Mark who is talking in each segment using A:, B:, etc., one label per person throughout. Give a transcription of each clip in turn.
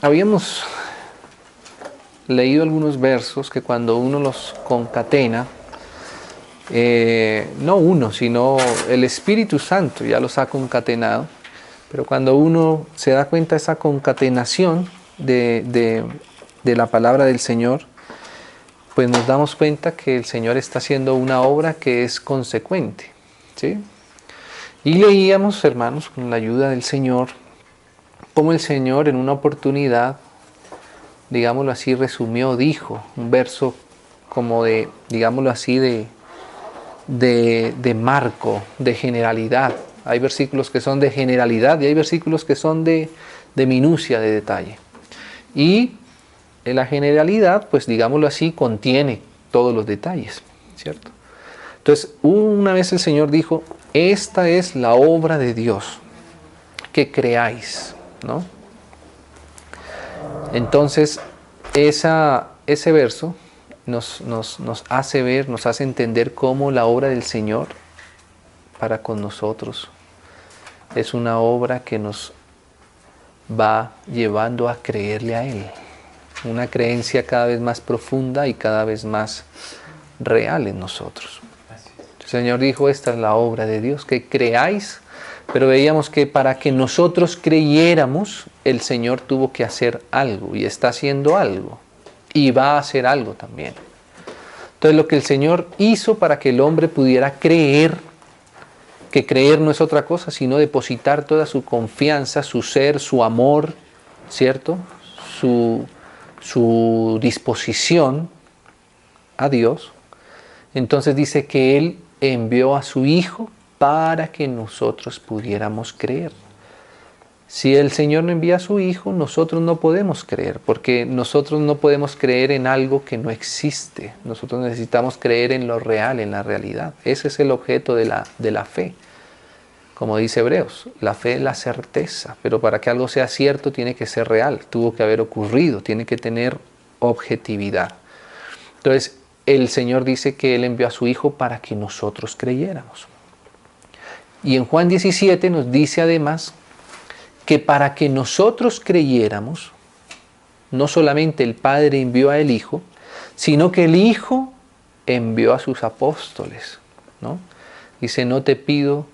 A: habíamos leído algunos versos que cuando uno los concatena, no uno, sino el Espíritu Santo ya los ha concatenado, pero cuando uno se da cuenta de esa concatenación de la palabra del Señor, pues nos damos cuenta que el Señor está haciendo una obra que es consecuente, ¿sí? Y leíamos, hermanos, con la ayuda del Señor, cómo el Señor en una oportunidad, digámoslo así, resumió, dijo, un verso como de, digámoslo así, de marco, de generalidad. Hay versículos que son de generalidad y hay versículos que son de minucia, de detalle. Y en la generalidad, pues digámoslo así, contiene todos los detalles, ¿cierto? Entonces, una vez el Señor dijo, esta es la obra de Dios, que creáis, ¿no? Entonces, ese verso nos hace ver, nos hace entender cómo la obra del Señor para con nosotros es una obra que nos va llevando a creerle a Él. Una creencia cada vez más profunda y cada vez más real en nosotros. El Señor dijo, esta es la obra de Dios, que creáis, pero veíamos que para que nosotros creyéramos, el Señor tuvo que hacer algo y está haciendo algo y va a hacer algo también. Entonces lo que el Señor hizo para que el hombre pudiera creer, que creer no es otra cosa, sino depositar toda su confianza, su ser, su amor, ¿cierto? Su disposición a Dios. Entonces dice que Él envió a su Hijo para que nosotros pudiéramos creer. Si el Señor no envía a su Hijo, nosotros no podemos creer, porque nosotros no podemos creer en algo que no existe. Nosotros necesitamos creer en lo real, en la realidad. Ese es el objeto de la fe. Como dice Hebreos, la fe es la certeza, pero para que algo sea cierto tiene que ser real, tuvo que haber ocurrido, tiene que tener objetividad. Entonces, el Señor dice que Él envió a su Hijo para que nosotros creyéramos. Y en Juan 17 nos dice además que para que nosotros creyéramos, no solamente el Padre envió al Hijo, sino que el Hijo envió a sus apóstoles, ¿no? Dice, no te pido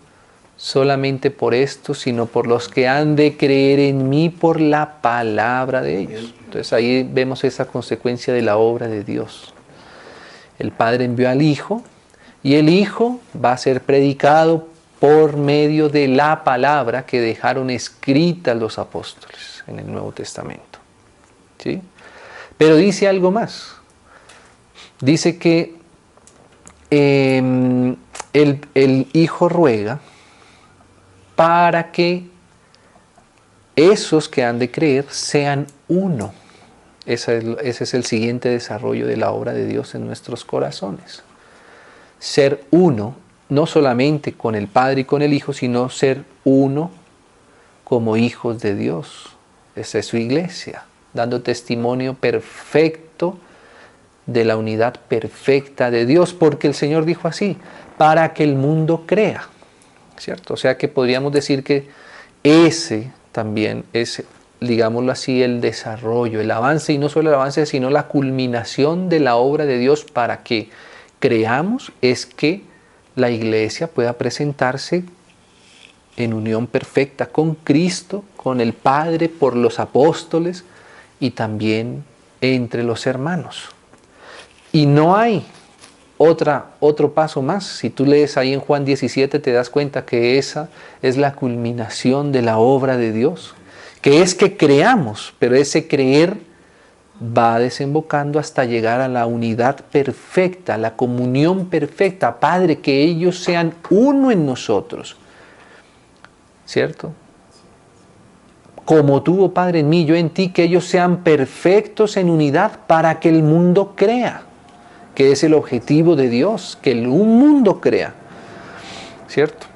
A: solamente por esto, sino por los que han de creer en mí por la palabra de ellos. Entonces ahí vemos esa consecuencia de la obra de Dios. El Padre envió al Hijo y el Hijo va a ser predicado por medio de la palabra que dejaron escrita los apóstoles en el Nuevo Testamento, ¿sí? Pero dice algo más. Dice que el Hijo ruega para que esos que han de creer sean uno. Ese es el siguiente desarrollo de la obra de Dios en nuestros corazones. Ser uno, no solamente con el Padre y con el Hijo, sino ser uno como hijos de Dios. Esa es su iglesia, dando testimonio perfecto de la unidad perfecta de Dios, porque el Señor dijo así, para que el mundo crea, ¿cierto? O sea que podríamos decir que ese también es, digámoslo así, el desarrollo, el avance, y no solo el avance, sino la culminación de la obra de Dios para que creamos, es que la iglesia pueda presentarse en unión perfecta con Cristo, con el Padre, por los apóstoles y también entre los hermanos. Y no hay otro paso más. Si tú lees ahí en Juan 17 te das cuenta que esa es la culminación de la obra de Dios, que es que creamos, pero ese creer va desembocando hasta llegar a la unidad perfecta, la comunión perfecta. Padre, que ellos sean uno en nosotros, ¿cierto? Como tú, oh Padre, en mí, yo en ti, que ellos sean perfectos en unidad para que el mundo crea, que es el objetivo de Dios, que un mundo crea, ¿cierto?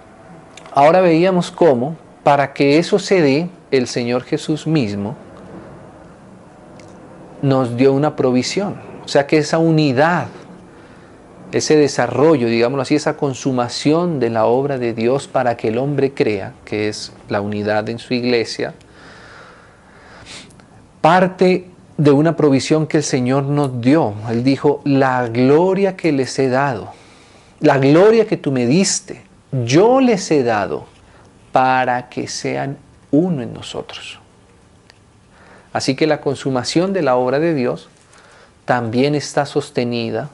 A: Ahora veíamos cómo, para que eso se dé, el Señor Jesús mismo nos dio una provisión. O sea que esa unidad, ese desarrollo, digámoslo así, esa consumación de la obra de Dios para que el hombre crea, que es la unidad en su iglesia, parte de una provisión que el Señor nos dio. Él dijo, la gloria que les he dado, la gloria que tú me diste, yo les he dado para que sean uno en nosotros. Así que la consumación de la obra de Dios también está sostenida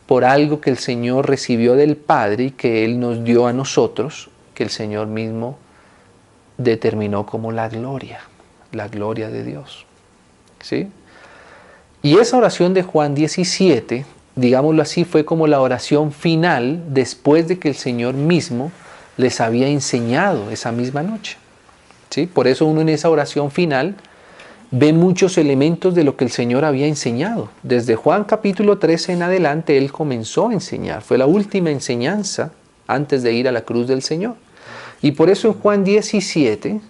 A: por algo que el Señor recibió del Padre y que Él nos dio a nosotros, que el Señor mismo determinó como la gloria de Dios. ¿Sí? Y esa oración de Juan 17, digámoslo así, fue como la oración final después de que el Señor mismo les había enseñado esa misma noche. ¿Sí? Por eso uno en esa oración final ve muchos elementos de lo que el Señor había enseñado. Desde Juan capítulo 13 en adelante, Él comenzó a enseñar. Fue la última enseñanza antes de ir a la cruz del Señor. Y por eso en Juan 17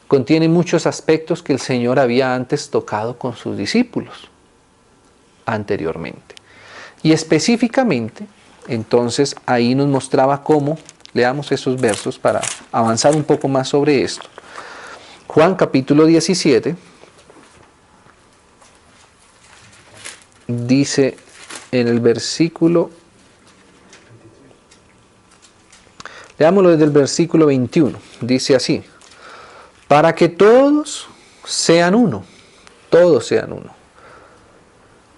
A: contiene muchos aspectos que el Señor había antes tocado con sus discípulos anteriormente. Y específicamente, entonces, ahí nos mostraba cómo, leamos esos versos para avanzar un poco más sobre esto. Juan capítulo 17 dice en el versículo, leámoslo desde el versículo 21, dice así, para que todos sean uno,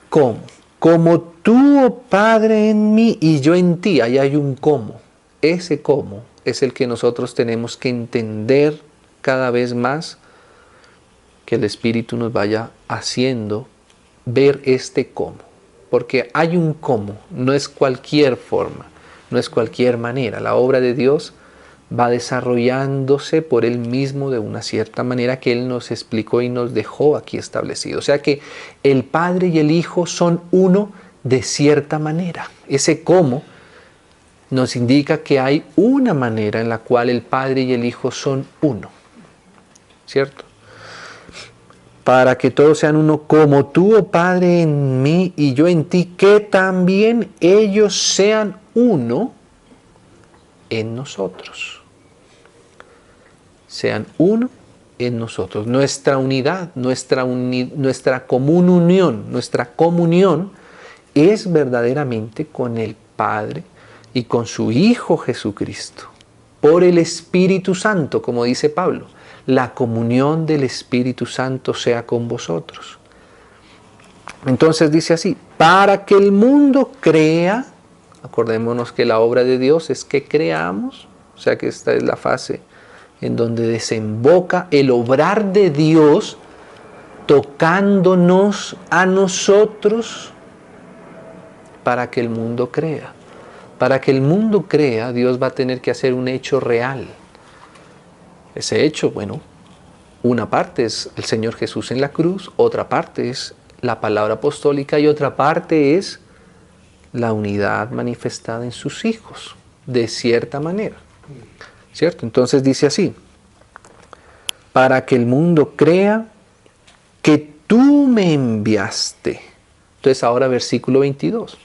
A: ¿Cómo? Como tú, oh Padre, en mí y yo en ti, ahí hay un cómo. Ese cómo es el que nosotros tenemos que entender cada vez más, que el Espíritu nos vaya haciendo ver este cómo. Porque hay un cómo, no es cualquier forma, no es cualquier manera. La obra de Dios va desarrollándose por Él mismo de una cierta manera que Él nos explicó y nos dejó aquí establecido. O sea que el Padre y el Hijo son uno de cierta manera. Ese cómo nos indica que hay una manera en la cual el Padre y el Hijo son uno. ¿Cierto? Para que todos sean uno, como tú, oh Padre, en mí y yo en ti, que también ellos sean uno en nosotros. Sean uno en nosotros. Nuestra unidad, nuestra comunión es verdaderamente con el Padre y con su Hijo Jesucristo, por el Espíritu Santo, como dice Pablo. La comunión del Espíritu Santo sea con vosotros. Entonces dice así, para que el mundo crea, acordémonos que la obra de Dios es que creamos, o sea que esta es la fase en donde desemboca el obrar de Dios tocándonos a nosotros para que el mundo crea. Para que el mundo crea, Dios va a tener que hacer un hecho real. Ese hecho, bueno, una parte es el Señor Jesús en la cruz, otra parte es la palabra apostólica y otra parte es la unidad manifestada en sus hijos, de cierta manera. ¿Cierto? Entonces dice así, para que el mundo crea que tú me enviaste. Entonces ahora versículo 22.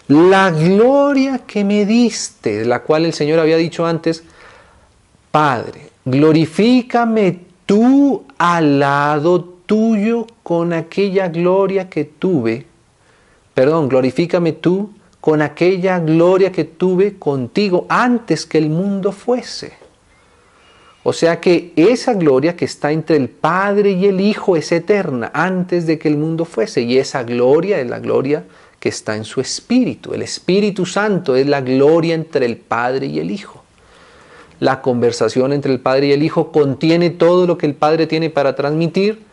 A: La gloria que me diste, de la cual el Señor había dicho antes, Padre, glorifícame tú al lado tuyo con aquella gloria que tuve. Perdón, glorifícame tú con aquella gloria que tuve contigo antes que el mundo fuese. O sea que esa gloria que está entre el Padre y el Hijo es eterna, antes de que el mundo fuese. Y esa gloria es la gloria que está en su Espíritu. El Espíritu Santo es la gloria entre el Padre y el Hijo. La conversación entre el Padre y el Hijo contiene todo lo que el Padre tiene para transmitir,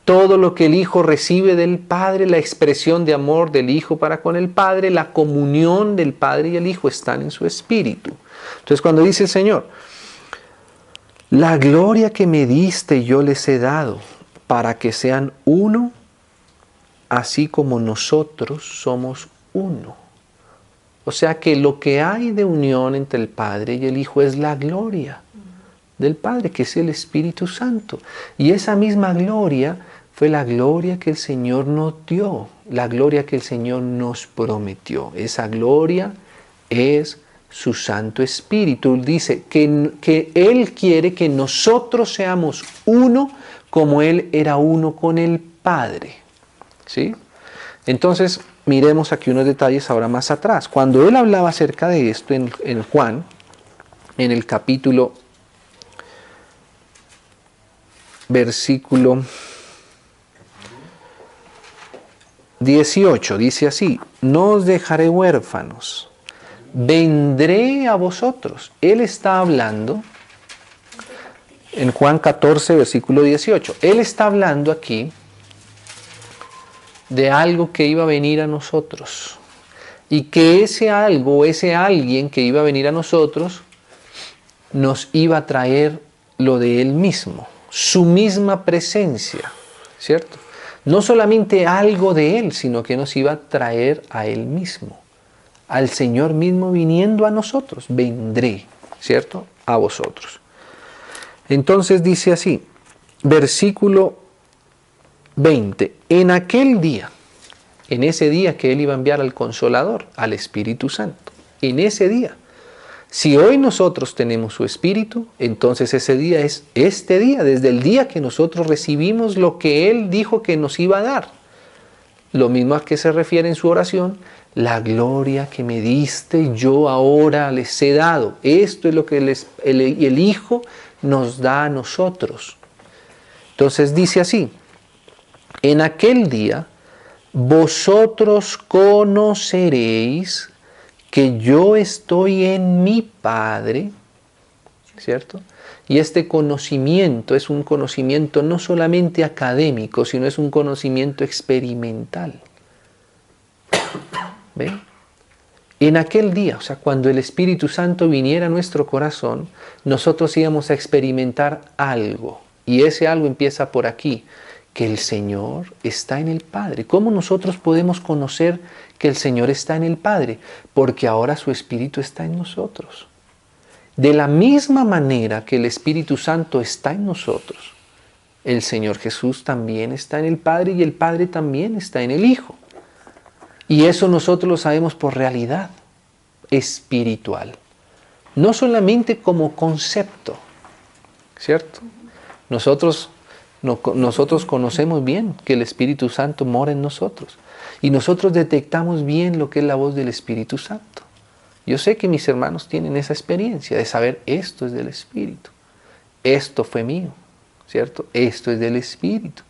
A: todo lo que el Hijo recibe del Padre, la expresión de amor del Hijo para con el Padre, la comunión del Padre y el Hijo están en su Espíritu. Entonces cuando dice el Señor, la gloria que me diste yo les he dado para que sean uno, así como nosotros somos uno. O sea que lo que hay de unión entre el Padre y el Hijo es la gloria del Padre, que es el Espíritu Santo. Y esa misma gloria fue la gloria que el Señor nos dio, la gloria que el Señor nos prometió. Esa gloria es su Santo Espíritu. Dice que Él quiere que nosotros seamos uno como Él era uno con el Padre. ¿Sí? Entonces, miremos aquí unos detalles ahora más atrás. Cuando él hablaba acerca de esto en Juan, en el capítulo, versículo 18, dice así: no os dejaré huérfanos, vendré a vosotros. Él está hablando en Juan 14, versículo 18. Él está hablando aquí de algo que iba a venir a nosotros. Y que ese algo, ese alguien que iba a venir a nosotros, nos iba a traer lo de Él mismo, su misma presencia, ¿cierto? No solamente algo de Él, sino que nos iba a traer a Él mismo, al Señor mismo viniendo a nosotros. Vendré, ¿cierto? A vosotros. Entonces dice así, versículo 20, en aquel día, en ese día que Él iba a enviar al Consolador, al Espíritu Santo, en ese día. Si hoy nosotros tenemos su Espíritu, entonces ese día es este día, desde el día que nosotros recibimos lo que Él dijo que nos iba a dar. Lo mismo a que se refiere en su oración, la gloria que me diste yo ahora les he dado. Esto es lo que el Hijo nos da a nosotros. Entonces dice así, en aquel día vosotros conoceréis que yo estoy en mi Padre, ¿cierto? Y este conocimiento es un conocimiento no solamente académico, sino es un conocimiento experimental. ¿Ven? En aquel día, o sea, cuando el Espíritu Santo viniera a nuestro corazón, nosotros íbamos a experimentar algo. Y ese algo empieza por aquí, que el Señor está en el Padre. ¿Cómo nosotros podemos conocer que el Señor está en el Padre? Porque ahora su Espíritu está en nosotros. De la misma manera que el Espíritu Santo está en nosotros, el Señor Jesús también está en el Padre y el Padre también está en el Hijo. Y eso nosotros lo sabemos por realidad espiritual. No solamente como concepto, ¿cierto? Nosotros conocemos bien que el Espíritu Santo mora en nosotros. Y nosotros detectamos bien lo que es la voz del Espíritu Santo. Yo sé que mis hermanos tienen esa experiencia de saber esto es del Espíritu. Esto fue mío, ¿cierto? Esto es del Espíritu.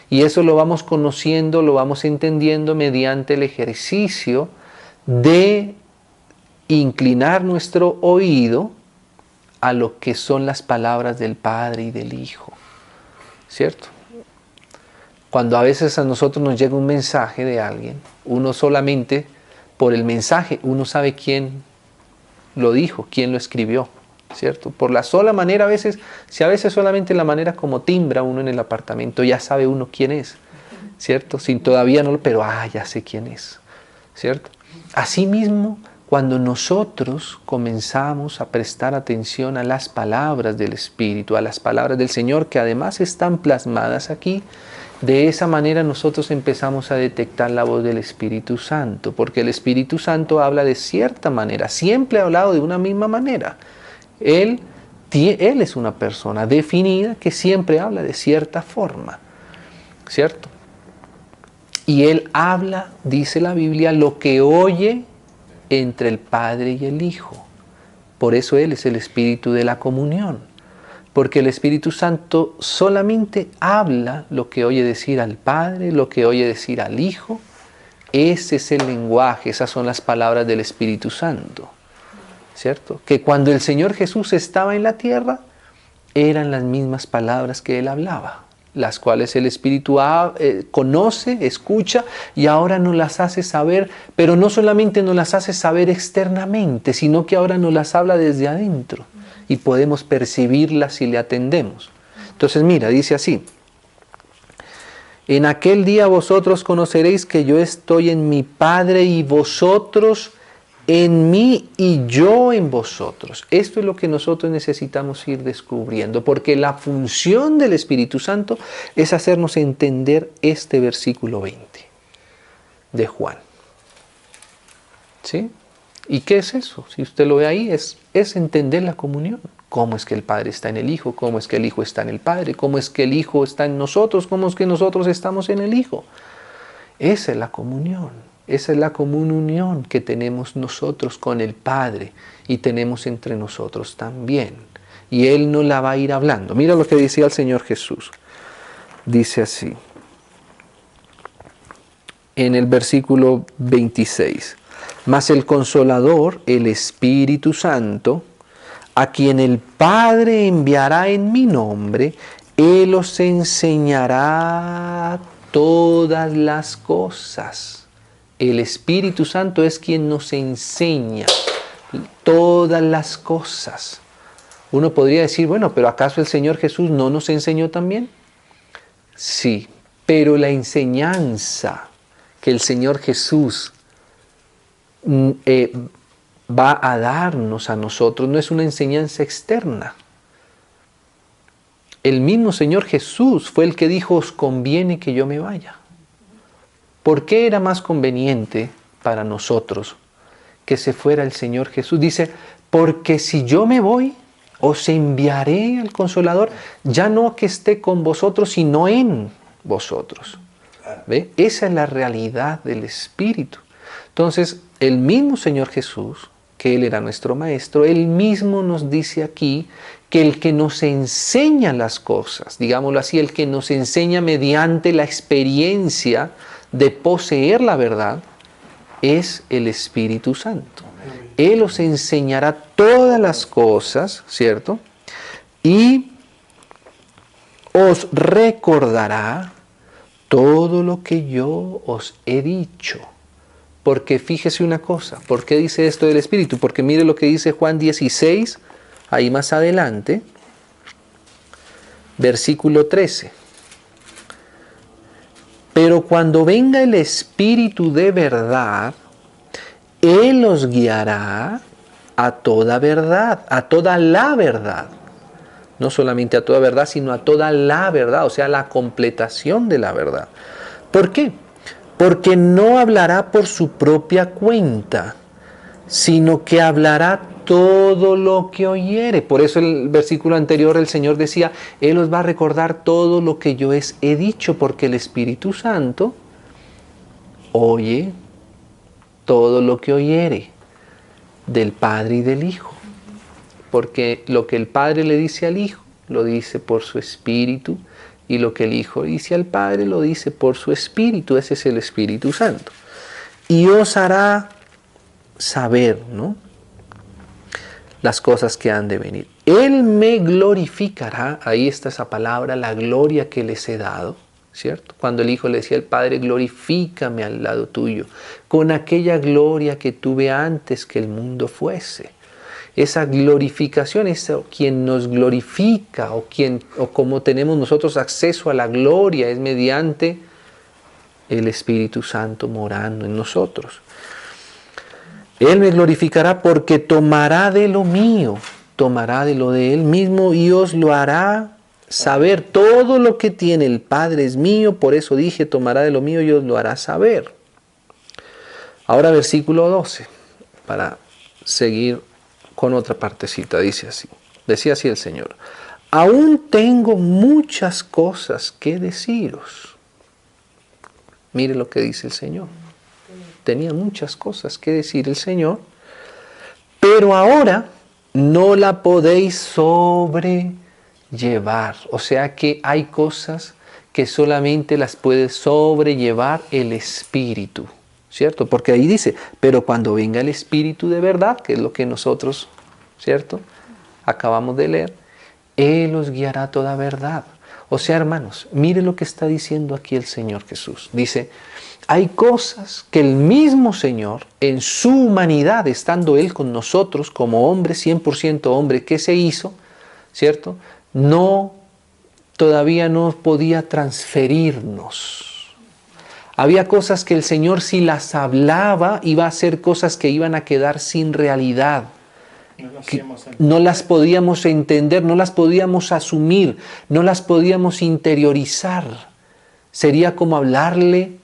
A: Y eso lo vamos conociendo, lo vamos entendiendo mediante el ejercicio de inclinar nuestro oído a lo que son las palabras del Padre y del Hijo, ¿cierto? Cuando a veces a nosotros nos llega un mensaje de alguien, uno solamente por el mensaje, uno sabe quién lo dijo, quién lo escribió, ¿cierto? Por la sola manera, si a veces solamente la manera como timbra uno en el apartamento, ya sabe uno quién es, ¿cierto? Sin todavía no, pero ya sé quién es, ¿cierto? Asimismo, cuando nosotros comenzamos a prestar atención a las palabras del Espíritu, a las palabras del Señor, que además están plasmadas aquí, de esa manera nosotros empezamos a detectar la voz del Espíritu Santo, porque el Espíritu Santo habla de cierta manera, siempre ha hablado de una misma manera. Él es una persona definida que siempre habla de cierta forma, ¿cierto? Y Él habla, dice la Biblia, lo que oye entre el Padre y el Hijo. Por eso Él es el Espíritu de la comunión. Porque el Espíritu Santo solamente habla lo que oye decir al Padre, lo que oye decir al Hijo. Ese es el lenguaje, esas son las palabras del Espíritu Santo, ¿cierto? Que cuando el Señor Jesús estaba en la tierra, eran las mismas palabras que Él hablaba, las cuales el Espíritu conoce, escucha y ahora nos las hace saber, pero no solamente nos las hace saber externamente, sino que ahora nos las habla desde adentro. Y podemos percibirla si le atendemos. Entonces mira, dice así, en aquel día vosotros conoceréis que yo estoy en mi Padre y vosotros en mí y yo en vosotros. Esto es lo que nosotros necesitamos ir descubriendo, porque la función del Espíritu Santo es hacernos entender este versículo 20 de Juan. ¿Sí? ¿Y qué es eso? Si usted lo ve ahí, es entender la comunión. cómo es que el Padre está en el Hijo, cómo es que el Hijo está en el Padre, cómo es que el Hijo está en nosotros, cómo es que nosotros estamos en el Hijo. Esa es la comunión, esa es la comunión que tenemos nosotros con el Padre y tenemos entre nosotros también. Y Él no la va a ir hablando. Mira lo que decía el Señor Jesús. Dice así, en el versículo 26, mas el Consolador, el Espíritu Santo, a quien el Padre enviará en mi nombre, Él os enseñará todas las cosas. El Espíritu Santo es quien nos enseña todas las cosas. Uno podría decir, bueno, pero ¿acaso el Señor Jesús no nos enseñó también? Sí, pero la enseñanza que el Señor Jesús va a darnos a nosotros no es una enseñanza externa. El mismo Señor Jesús fue el que dijo, os conviene que yo me vaya. ¿Por qué era más conveniente para nosotros que se fuera el Señor Jesús? Dice, porque si yo me voy, os enviaré al Consolador, ya no que esté con vosotros, sino en vosotros. ¿Ve? Esa es la realidad del Espíritu. Entonces, el mismo Señor Jesús, que Él era nuestro Maestro, Él mismo nos dice aquí que el que nos enseña las cosas, digámoslo así, el que nos enseña mediante la experiencia de poseer la verdad, es el Espíritu Santo. Él os enseñará todas las cosas, ¿cierto? Y os recordará todo lo que yo os he dicho. Porque fíjese una cosa, ¿por qué dice esto del Espíritu? Porque mire lo que dice Juan 16, ahí más adelante, versículo 13. Pero cuando venga el Espíritu de verdad, Él os guiará a toda verdad, a toda la verdad. No solamente a toda verdad, sino a toda la verdad, o sea, la completación de la verdad. ¿Por qué? Porque no hablará por su propia cuenta, sino que hablará todo lo que oyere. Por eso el versículo anterior el Señor decía, Él os va a recordar todo lo que yo os he dicho, porque el Espíritu Santo oye todo lo que oyere del Padre y del Hijo. Porque lo que el Padre le dice al Hijo, lo dice por su Espíritu, y lo que el Hijo dice al Padre, lo dice por su Espíritu. Ese es el Espíritu Santo. Y os hará saber, ¿no?, las cosas que han de venir. Él me glorificará, ahí está esa palabra, la gloria que les he dado, ¿cierto? Cuando el Hijo le decía al Padre, glorifícame al lado tuyo, con aquella gloria que tuve antes que el mundo fuese. Esa glorificación es quien nos glorifica, o como tenemos nosotros acceso a la gloria, es mediante el Espíritu Santo morando en nosotros. Él me glorificará porque tomará de lo mío, tomará de lo de Él mismo y os lo hará saber. Todo lo que tiene el Padre es mío, por eso dije, tomará de lo mío y os lo hará saber. Ahora versículo 12, para seguir con otra partecita, dice así. Decía así el Señor, aún tengo muchas cosas que deciros. Mire lo que dice el Señor. Tenía muchas cosas que decir el Señor, pero ahora no la podéis sobrellevar. O sea que hay cosas que solamente las puede sobrellevar el Espíritu, ¿cierto? Porque ahí dice, pero cuando venga el Espíritu de verdad, que es lo que nosotros, ¿cierto?, acabamos de leer, Él os guiará a toda verdad. O sea, hermanos, mire lo que está diciendo aquí el Señor Jesús. Dice, hay cosas que el mismo Señor, en su humanidad, estando Él con nosotros como hombre, 100% hombre, que se hizo, ¿cierto?, todavía no podía transferirnos. Había cosas que el Señor, si las hablaba, iba a ser cosas que iban a quedar sin realidad. No las podíamos entender, no las podíamos asumir, no las podíamos interiorizar. Sería como hablarle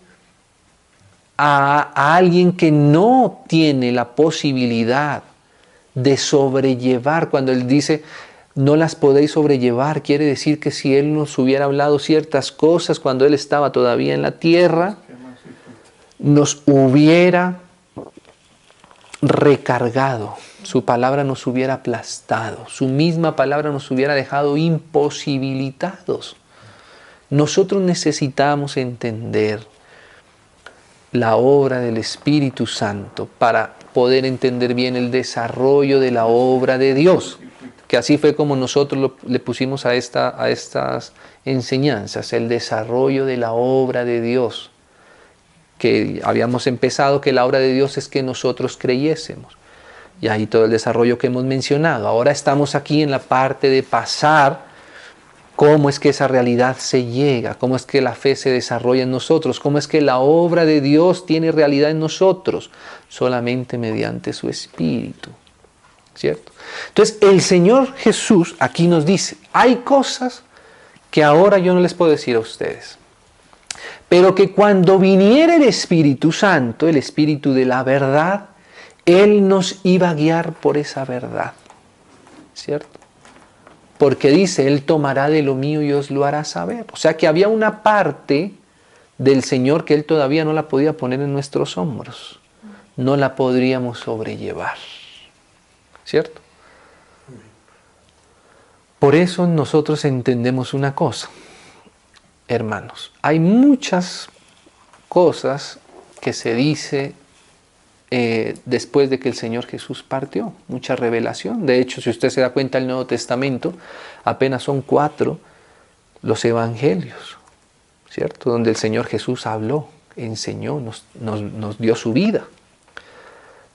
A: a alguien que no tiene la posibilidad de sobrellevar. Cuando Él dice, no las podéis sobrellevar. Quiere decir que si Él nos hubiera hablado ciertas cosas cuando Él estaba todavía en la tierra, nos hubiera recargado, su palabra nos hubiera aplastado, su misma palabra nos hubiera dejado imposibilitados. Nosotros necesitamos entender la obra del Espíritu Santo para poder entender bien el desarrollo de la obra de Dios, que así fue como nosotros le pusimos a estas enseñanzas, el desarrollo de la obra de Dios, que habíamos empezado, que la obra de Dios es que nosotros creyésemos, y ahí todo el desarrollo que hemos mencionado. Ahora estamos aquí en la parte de pasar cómo es que esa realidad se llega, cómo es que la fe se desarrolla en nosotros, cómo es que la obra de Dios tiene realidad en nosotros, solamente mediante su Espíritu, ¿cierto? Entonces el Señor Jesús aquí nos dice, hay cosas que ahora yo no les puedo decir a ustedes, pero que cuando viniera el Espíritu Santo, el Espíritu de la verdad, Él nos iba a guiar por esa verdad, ¿cierto? Porque dice, Él tomará de lo mío y os lo hará saber. O sea que había una parte del Señor que Él todavía no la podía poner en nuestros hombros. No la podríamos sobrellevar. ¿Cierto? Por eso nosotros entendemos una cosa, hermanos. Hay muchas cosas que se dice después de que el Señor Jesús partió, mucha revelación. De hecho, si usted se da cuenta, el Nuevo Testamento apenas son 4 los evangelios, ¿cierto? Donde el Señor Jesús habló, enseñó, nos dio su vida.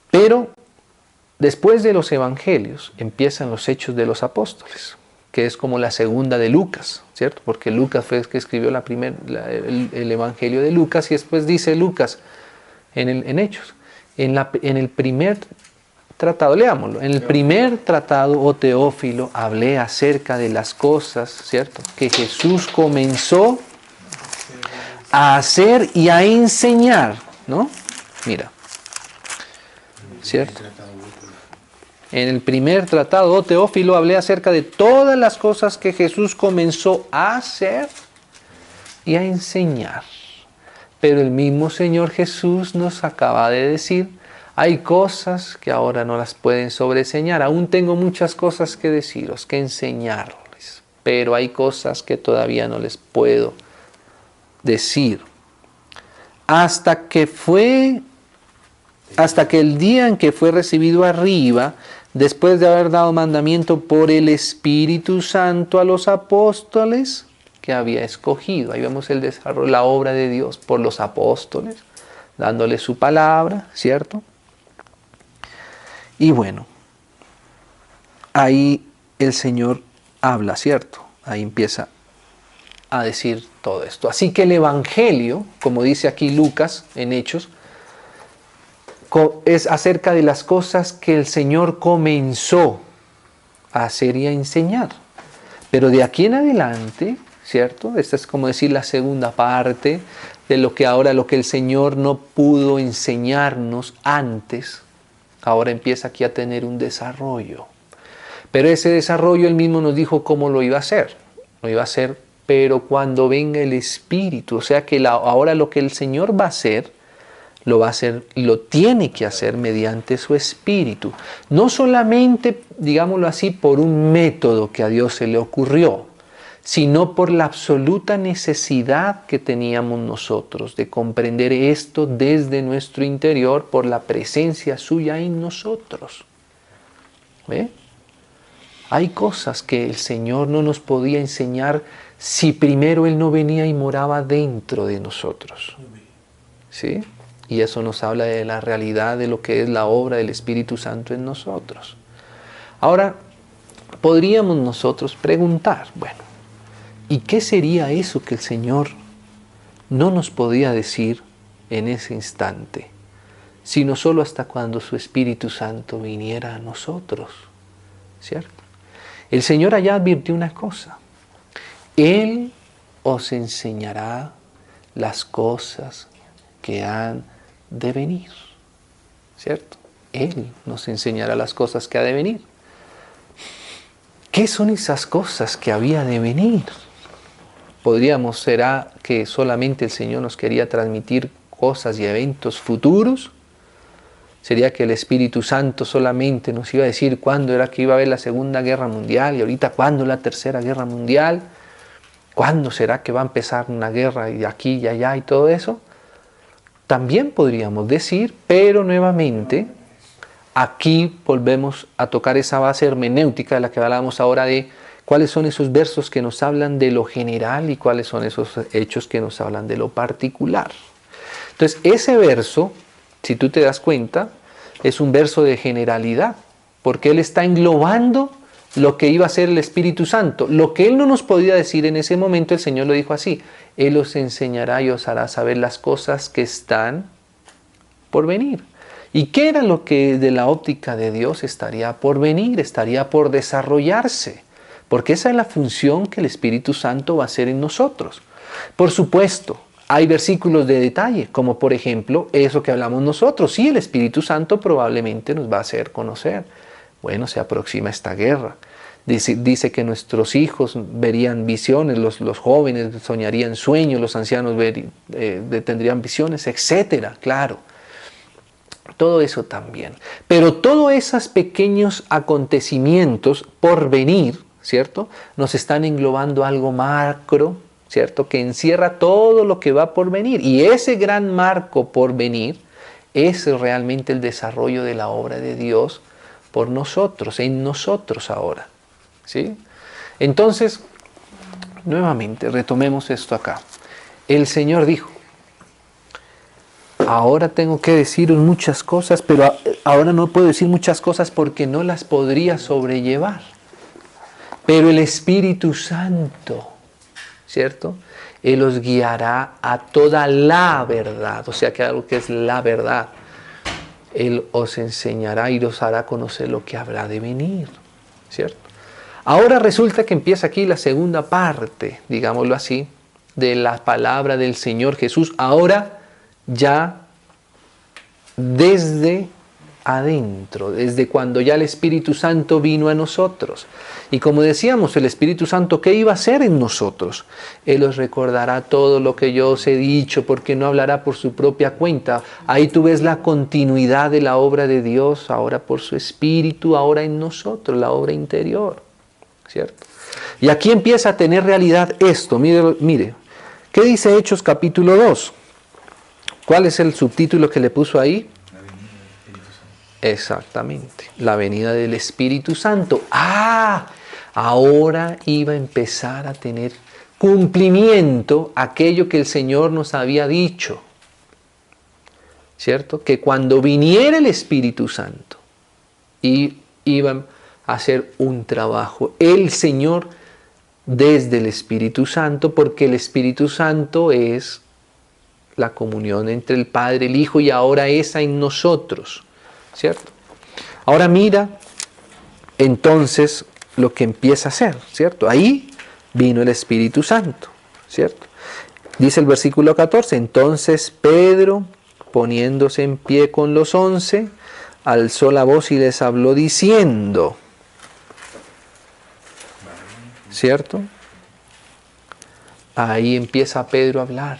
A: Pero después de los evangelios empiezan los Hechos de los Apóstoles, que es como la segunda de Lucas, ¿cierto? Porque Lucas fue el que escribió el evangelio de Lucas, y después dice Lucas en Hechos. En el primer tratado, leámoslo, en el primer tratado, oh Teófilo, hablé acerca de las cosas, ¿cierto?, que Jesús comenzó a hacer y a enseñar, ¿no? Mira, ¿cierto? En el primer tratado, oh Teófilo, hablé acerca de todas las cosas que Jesús comenzó a hacer y a enseñar. Pero el mismo Señor Jesús nos acaba de decir, hay cosas que ahora no las pueden sobreseñar. Aún tengo muchas cosas que deciros, que enseñarles, pero hay cosas que todavía no les puedo decir. Hasta que el día en que fue recibido arriba, después de haber dado mandamiento por el Espíritu Santo a los apóstoles que había escogido. Ahí vemos el desarrollo, la obra de Dios por los apóstoles, dándoles su palabra, ¿cierto? Y bueno, ahí el Señor habla, ¿cierto? Ahí empieza a decir todo esto. Así que el Evangelio, como dice aquí Lucas en Hechos, es acerca de las cosas que el Señor comenzó a hacer y a enseñar. Pero de aquí en adelante, ¿cierto? Esta es como decir la segunda parte de lo que el Señor no pudo enseñarnos antes, ahora empieza aquí a tener un desarrollo. Pero ese desarrollo Él mismo nos dijo cómo lo iba a hacer. Lo iba a hacer, pero cuando venga el Espíritu. O sea que ahora lo que el Señor va a hacer, lo va a hacer y lo tiene que hacer mediante su Espíritu. No solamente, digámoslo así, por un método que a Dios se le ocurrió, sino por la absoluta necesidad que teníamos nosotros de comprender esto desde nuestro interior por la presencia suya en nosotros. ¿Ve? Hay cosas que el Señor no nos podía enseñar si primero Él no venía y moraba dentro de nosotros. ¿Sí? Y eso nos habla de la realidad de lo que es la obra del Espíritu Santo en nosotros. Ahora, podríamos nosotros preguntar, bueno, ¿y qué sería eso que el Señor no nos podía decir en ese instante, sino solo hasta cuando su Espíritu Santo viniera a nosotros? ¿Cierto? El Señor allá advirtió una cosa. Él os enseñará las cosas que han de venir. ¿Cierto? Él nos enseñará las cosas que ha de venir. ¿Qué son esas cosas que había de venir? ¿Será que solamente el Señor nos quería transmitir cosas y eventos futuros? ¿Sería que el Espíritu Santo solamente nos iba a decir cuándo era que iba a haber la Segunda Guerra Mundial y ahorita cuándo la Tercera Guerra Mundial? ¿Cuándo será que va a empezar una guerra y aquí y allá y todo eso? También podríamos decir, pero nuevamente aquí volvemos a tocar esa base hermenéutica de la que hablábamos ahora, de cuáles son esos versos que nos hablan de lo general y cuáles son esos hechos que nos hablan de lo particular. Entonces, ese verso, si tú te das cuenta, es un verso de generalidad, porque él está englobando lo que iba a ser el Espíritu Santo. Lo que él no nos podía decir en ese momento, el Señor lo dijo así: Él os enseñará y os hará saber las cosas que están por venir. ¿Y qué era lo que de la óptica de Dios estaría por venir, estaría por desarrollarse? Porque esa es la función que el Espíritu Santo va a hacer en nosotros. Por supuesto, hay versículos de detalle, como por ejemplo eso que hablamos nosotros. Sí, el Espíritu Santo probablemente nos va a hacer conocer. Bueno, se aproxima esta guerra. Dice que nuestros hijos verían visiones, los jóvenes soñarían sueños, los ancianos tendrían visiones, etcétera, claro. Todo eso también. Pero todos esos pequeños acontecimientos por venir, ¿cierto?, nos están englobando algo macro, ¿cierto?, que encierra todo lo que va por venir. Y ese gran marco por venir es realmente el desarrollo de la obra de Dios por nosotros, en nosotros ahora, ¿sí? Entonces, nuevamente, retomemos esto acá. El Señor dijo: ahora tengo que deciros muchas cosas, pero ahora no puedo decir muchas cosas porque no las podría sobrellevar. Pero el Espíritu Santo, ¿cierto?, Él os guiará a toda la verdad. O sea, que algo que es la verdad. Él os enseñará y os hará conocer lo que habrá de venir, ¿cierto? Ahora resulta que empieza aquí la segunda parte, digámoslo así, de la palabra del Señor Jesús. Ahora ya desde adentro, desde cuando ya el Espíritu Santo vino a nosotros. Y como decíamos, el Espíritu Santo, ¿qué iba a hacer en nosotros? Él os recordará todo lo que yo os he dicho, porque no hablará por su propia cuenta. Ahí tú ves la continuidad de la obra de Dios, ahora por su Espíritu, ahora en nosotros, la obra interior, ¿cierto? Y aquí empieza a tener realidad esto. Mire, ¿qué dice Hechos capítulo 2? ¿Cuál es el subtítulo que le puso ahí?
B: La venida del Espíritu Santo.
A: Exactamente, la venida del Espíritu Santo. Ahora iba a empezar a tener cumplimiento aquello que el Señor nos había dicho, ¿cierto? Que cuando viniera el Espíritu Santo, iban a hacer un trabajo el Señor desde el Espíritu Santo, porque el Espíritu Santo es la comunión entre el Padre, el Hijo, y ahora esa en nosotros, ¿cierto? Ahora mira entonces lo que empieza a hacer, ¿cierto? Ahí vino el Espíritu Santo, ¿cierto? Dice el versículo 14: entonces Pedro, poniéndose en pie con los 11, alzó la voz y les habló diciendo, ¿cierto? Ahí empieza Pedro a hablar.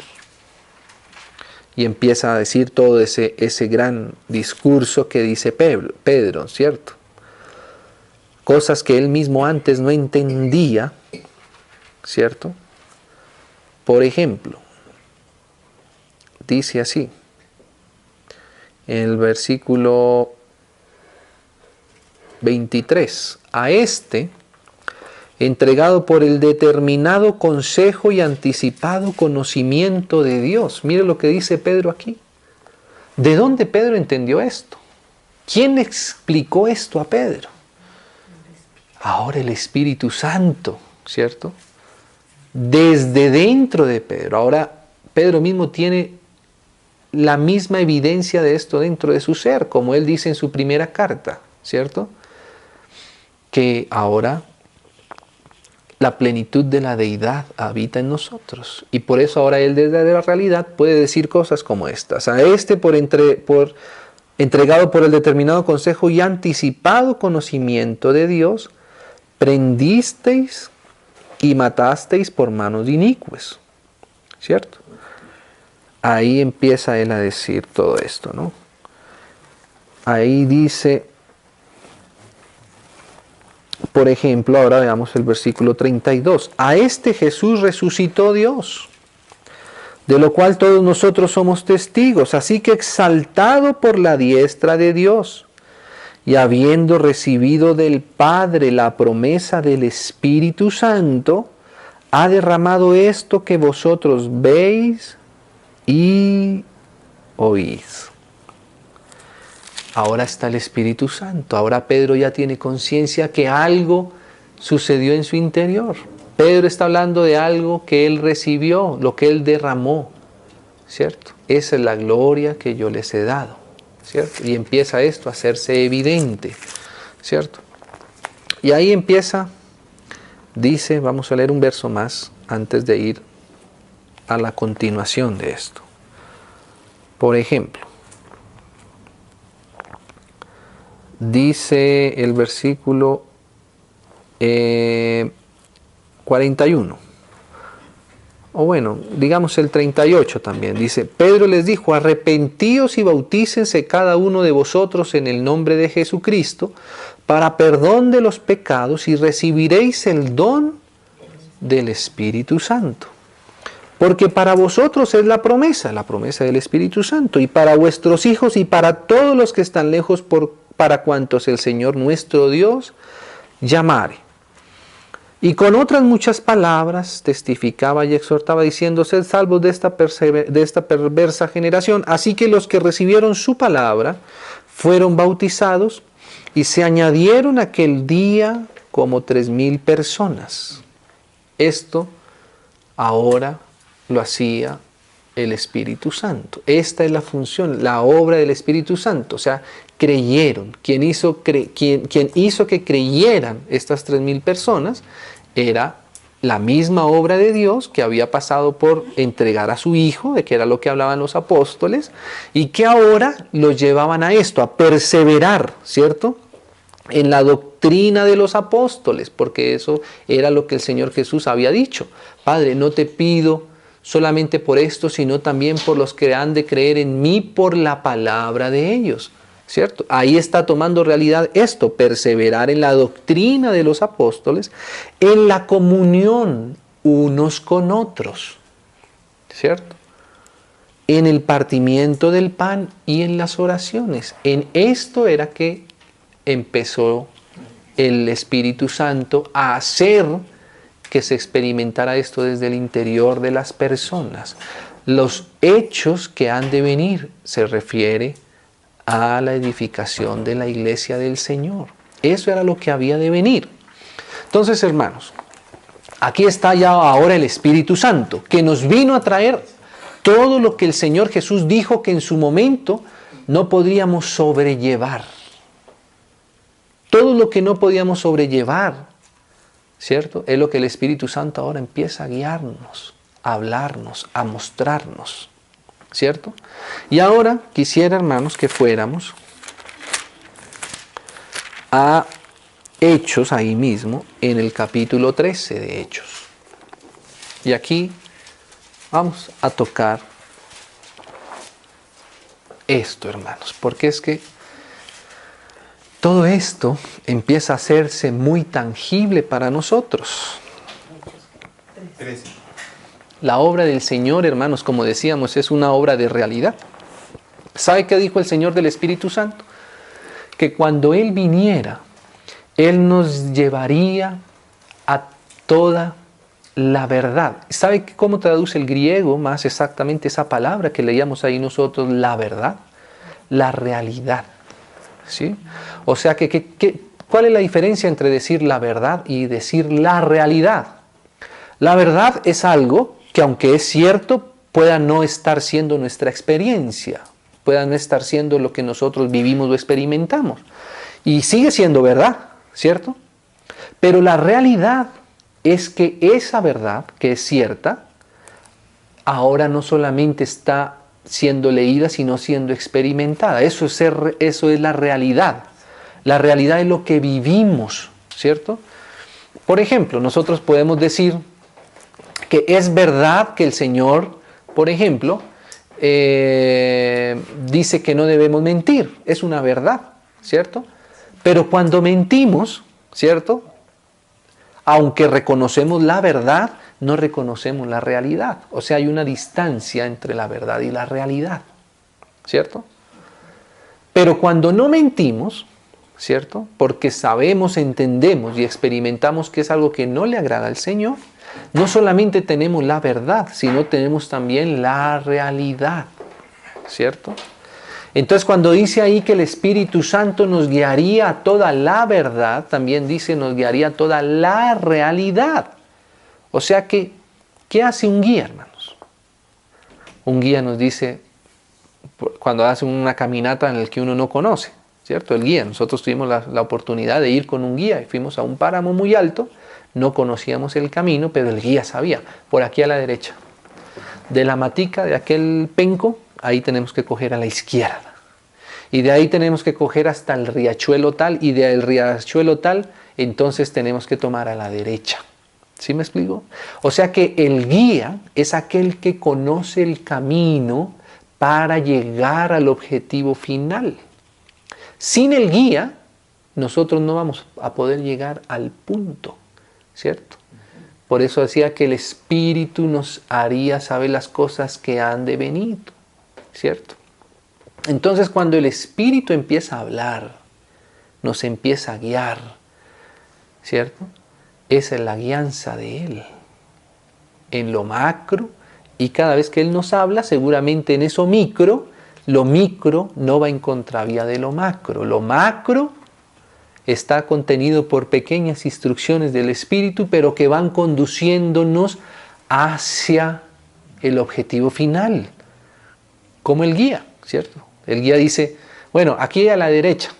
A: Y empieza a decir todo ese gran discurso que dice Pedro, ¿cierto? Cosas que él mismo antes no entendía, ¿cierto? Por ejemplo, dice así, en el versículo 23, a este, entregado por el determinado consejo y anticipado conocimiento de Dios. Mire lo que dice Pedro aquí. ¿De dónde Pedro entendió esto? ¿Quién le explicó esto a Pedro? Ahora el Espíritu Santo, ¿cierto? Desde dentro de Pedro. Ahora Pedro mismo tiene la misma evidencia de esto dentro de su ser, como él dice en su primera carta, ¿cierto? Que ahora la plenitud de la deidad habita en nosotros. Y por eso ahora él desde la realidad puede decir cosas como estas. A este entregado por el determinado consejo y anticipado conocimiento de Dios, prendisteis y matasteis por manos de inicuos, ¿cierto? Ahí empieza él a decir todo esto, ¿no? Ahí dice, por ejemplo, ahora veamos el versículo 32. A este Jesús resucitó Dios, de lo cual todos nosotros somos testigos. Así que exaltado por la diestra de Dios, y habiendo recibido del Padre la promesa del Espíritu Santo, ha derramado esto que vosotros veis y oís. Ahora está el Espíritu Santo. Ahora Pedro ya tiene conciencia que algo sucedió en su interior. Pedro está hablando de algo que él recibió, lo que él derramó, ¿cierto? Esa es la gloria que yo les he dado, ¿cierto? Y empieza esto a hacerse evidente, ¿cierto? Y ahí empieza, dice, vamos a leer un verso más antes de ir a la continuación de esto. Por ejemplo, dice el versículo 41, o bueno, digamos el 38 también, dice, Pedro les dijo, arrepentíos y bautícense cada uno de vosotros en el nombre de Jesucristo, para perdón de los pecados, y recibiréis el don del Espíritu Santo. Porque para vosotros es la promesa del Espíritu Santo, y para vuestros hijos y para todos los que están lejos, para cuantos el Señor nuestro Dios llamare. Y con otras muchas palabras testificaba y exhortaba diciendo, sed salvos de esta perversa generación. Así que los que recibieron su palabra fueron bautizados y se añadieron aquel día como 3,000 personas. Esto ahora lo hacía el Espíritu Santo. Esta es la función, la obra del Espíritu Santo. O sea, creyeron. Quien hizo que creyeran estas 3,000 personas era la misma obra de Dios que había pasado por entregar a su Hijo, de que era lo que hablaban los apóstoles, y que ahora los llevaban a esto, a perseverar, ¿cierto?, en la doctrina de los apóstoles, porque eso era lo que el Señor Jesús había dicho. Padre, no te pido solamente por esto, sino también por los que han de creer en mí por la palabra de ellos, ¿cierto? Ahí está tomando realidad esto, perseverar en la doctrina de los apóstoles, en la comunión unos con otros, ¿cierto? En el partimiento del pan y en las oraciones. En esto era que empezó el Espíritu Santo a hacer que se experimentara esto desde el interior de las personas. Los hechos que han de venir se refiere a la edificación de la iglesia del Señor. Eso era lo que había de venir. Entonces, hermanos, aquí está ya ahora el Espíritu Santo, que nos vino a traer todo lo que el Señor Jesús dijo que en su momento no podríamos sobrellevar. Todo lo que no podíamos sobrellevar, ¿cierto?, es lo que el Espíritu Santo ahora empieza a guiarnos, a hablarnos, a mostrarnos, ¿cierto? Y ahora quisiera, hermanos, que fuéramos a Hechos, ahí mismo, en el capítulo 13 de Hechos. Y aquí vamos a tocar esto, hermanos, porque es que todo esto empieza a hacerse muy tangible para nosotros.
B: 13.
A: La obra del Señor, hermanos, como decíamos, es una obra de realidad. ¿Sabe qué dijo el Señor del Espíritu Santo? Que cuando Él viniera, Él nos llevaría a toda la verdad. ¿Sabe cómo traduce el griego más exactamente esa palabra que leíamos ahí nosotros? La verdad, la realidad. ¿Sí? O sea, ¿cuál es la diferencia entre decir la verdad y decir la realidad? La verdad es algo que, aunque es cierto, pueda no estar siendo nuestra experiencia, pueda no estar siendo lo que nosotros vivimos o experimentamos. Y sigue siendo verdad, ¿cierto? Pero la realidad es que esa verdad, que es cierta, ahora no solamente está siendo leída, sino siendo experimentada. Eso es la realidad. La realidad es lo que vivimos, ¿cierto? Por ejemplo, nosotros podemos decir que es verdad que el Señor, por ejemplo, dice que no debemos mentir. Es una verdad, ¿cierto? Pero cuando mentimos, ¿cierto? Aunque reconocemos la verdad, no reconocemos la realidad. O sea, hay una distancia entre la verdad y la realidad, ¿cierto? Pero cuando no mentimos, ¿cierto? Porque sabemos, entendemos y experimentamos que es algo que no le agrada al Señor, no solamente tenemos la verdad, sino tenemos también la realidad, ¿cierto? Entonces, cuando dice ahí que el Espíritu Santo nos guiaría a toda la verdad, también dice nos guiaría a toda la realidad. O sea que, ¿qué hace un guía, hermanos? Un guía nos dice, cuando hace una caminata en la que uno no conoce, ¿cierto? El guía, nosotros tuvimos la oportunidad de ir con un guía y fuimos a un páramo muy alto, no conocíamos el camino, pero el guía sabía, por aquí a la derecha. De la matica, de aquel penco, ahí tenemos que coger a la izquierda. Y de ahí tenemos que coger hasta el riachuelo tal, y del riachuelo tal, entonces tenemos que tomar a la derecha. ¿Sí me explico? O sea que el guía es aquel que conoce el camino para llegar al objetivo final. Sin el guía, nosotros no vamos a poder llegar al punto, ¿cierto? Por eso decía que el Espíritu nos haría saber las cosas que han de venir, ¿cierto? Entonces, cuando el Espíritu empieza a hablar, nos empieza a guiar, ¿cierto? Esa es la guianza de Él, en lo macro, y cada vez que Él nos habla, seguramente en eso micro, lo micro no va en contravía de lo macro. Lo macro está contenido por pequeñas instrucciones del Espíritu, pero que van conduciéndonos hacia el objetivo final, como el guía, ¿cierto? El guía dice, bueno, aquí a la derecha.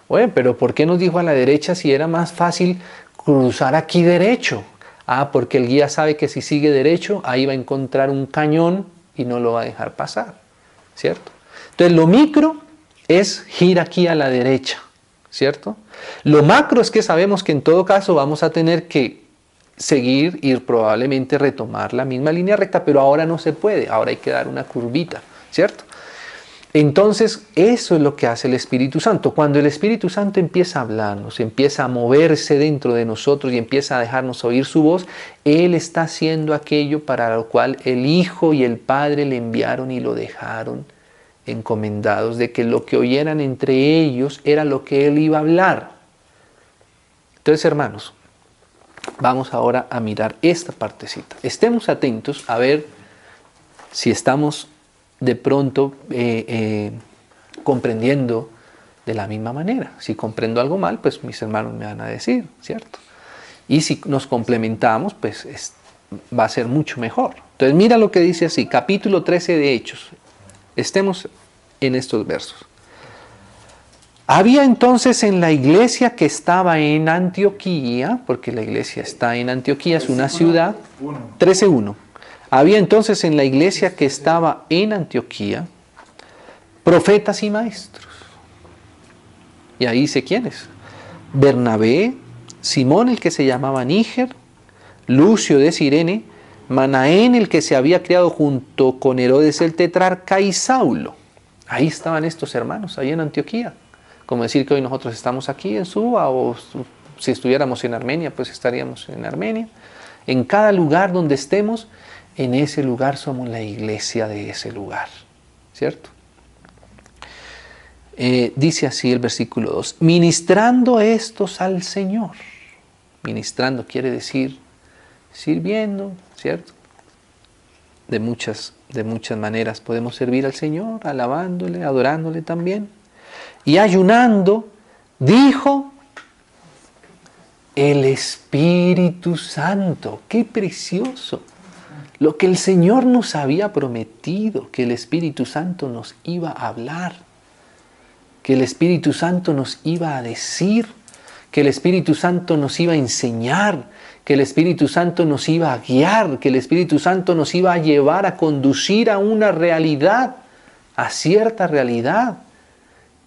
A: Bueno, pero ¿por qué nos dijo a la derecha si era más fácil cruzar aquí derecho? Ah, porque el guía sabe que si sigue derecho, ahí va a encontrar un cañón y no lo va a dejar pasar, ¿cierto? Entonces, lo micro es gira aquí a la derecha, ¿cierto? Lo macro es que sabemos que en todo caso vamos a tener que seguir y probablemente retomar la misma línea recta, pero ahora no se puede, ahora hay que dar una curvita, ¿cierto? Entonces, eso es lo que hace el Espíritu Santo. Cuando el Espíritu Santo empieza a hablarnos, empieza a moverse dentro de nosotros y empieza a dejarnos oír su voz, Él está haciendo aquello para lo cual el Hijo y el Padre le enviaron y lo dejaron encomendados, de que lo que oyeran entre ellos era lo que Él iba a hablar. Entonces, hermanos, vamos ahora a mirar esta partecita. Estemos atentos a ver si estamos de pronto comprendiendo de la misma manera. Si comprendo algo mal, pues mis hermanos me van a decir, ¿cierto? Y si nos complementamos, pues va a ser mucho mejor. Entonces mira lo que dice así, capítulo 13 de Hechos. Estemos en estos versos. Había entonces en la iglesia que estaba en Antioquía, porque la iglesia está en Antioquía, es una ciudad, 13:1. Había entonces en la iglesia que estaba en Antioquía profetas y maestros. Y ahí dice quiénes. Bernabé, Simón el que se llamaba Níger, Lucio de Cirene, Manaén el que se había criado junto con Herodes el tetrarca y Saulo. Ahí estaban estos hermanos, ahí en Antioquía. Como decir que hoy nosotros estamos aquí en Suba, o si estuviéramos en Armenia, pues estaríamos en Armenia. En cada lugar donde estemos, en ese lugar somos la iglesia de ese lugar, ¿cierto? Dice así el versículo 2, ministrando estos al Señor. Ministrando quiere decir sirviendo, ¿cierto? De muchas maneras podemos servir al Señor, alabándole, adorándole también. Y ayunando, dijo el Espíritu Santo. ¡Qué precioso! Lo que el Señor nos había prometido, que el Espíritu Santo nos iba a hablar, que el Espíritu Santo nos iba a decir, que el Espíritu Santo nos iba a enseñar, que el Espíritu Santo nos iba a guiar, que el Espíritu Santo nos iba a llevar a conducir a una realidad, a cierta realidad.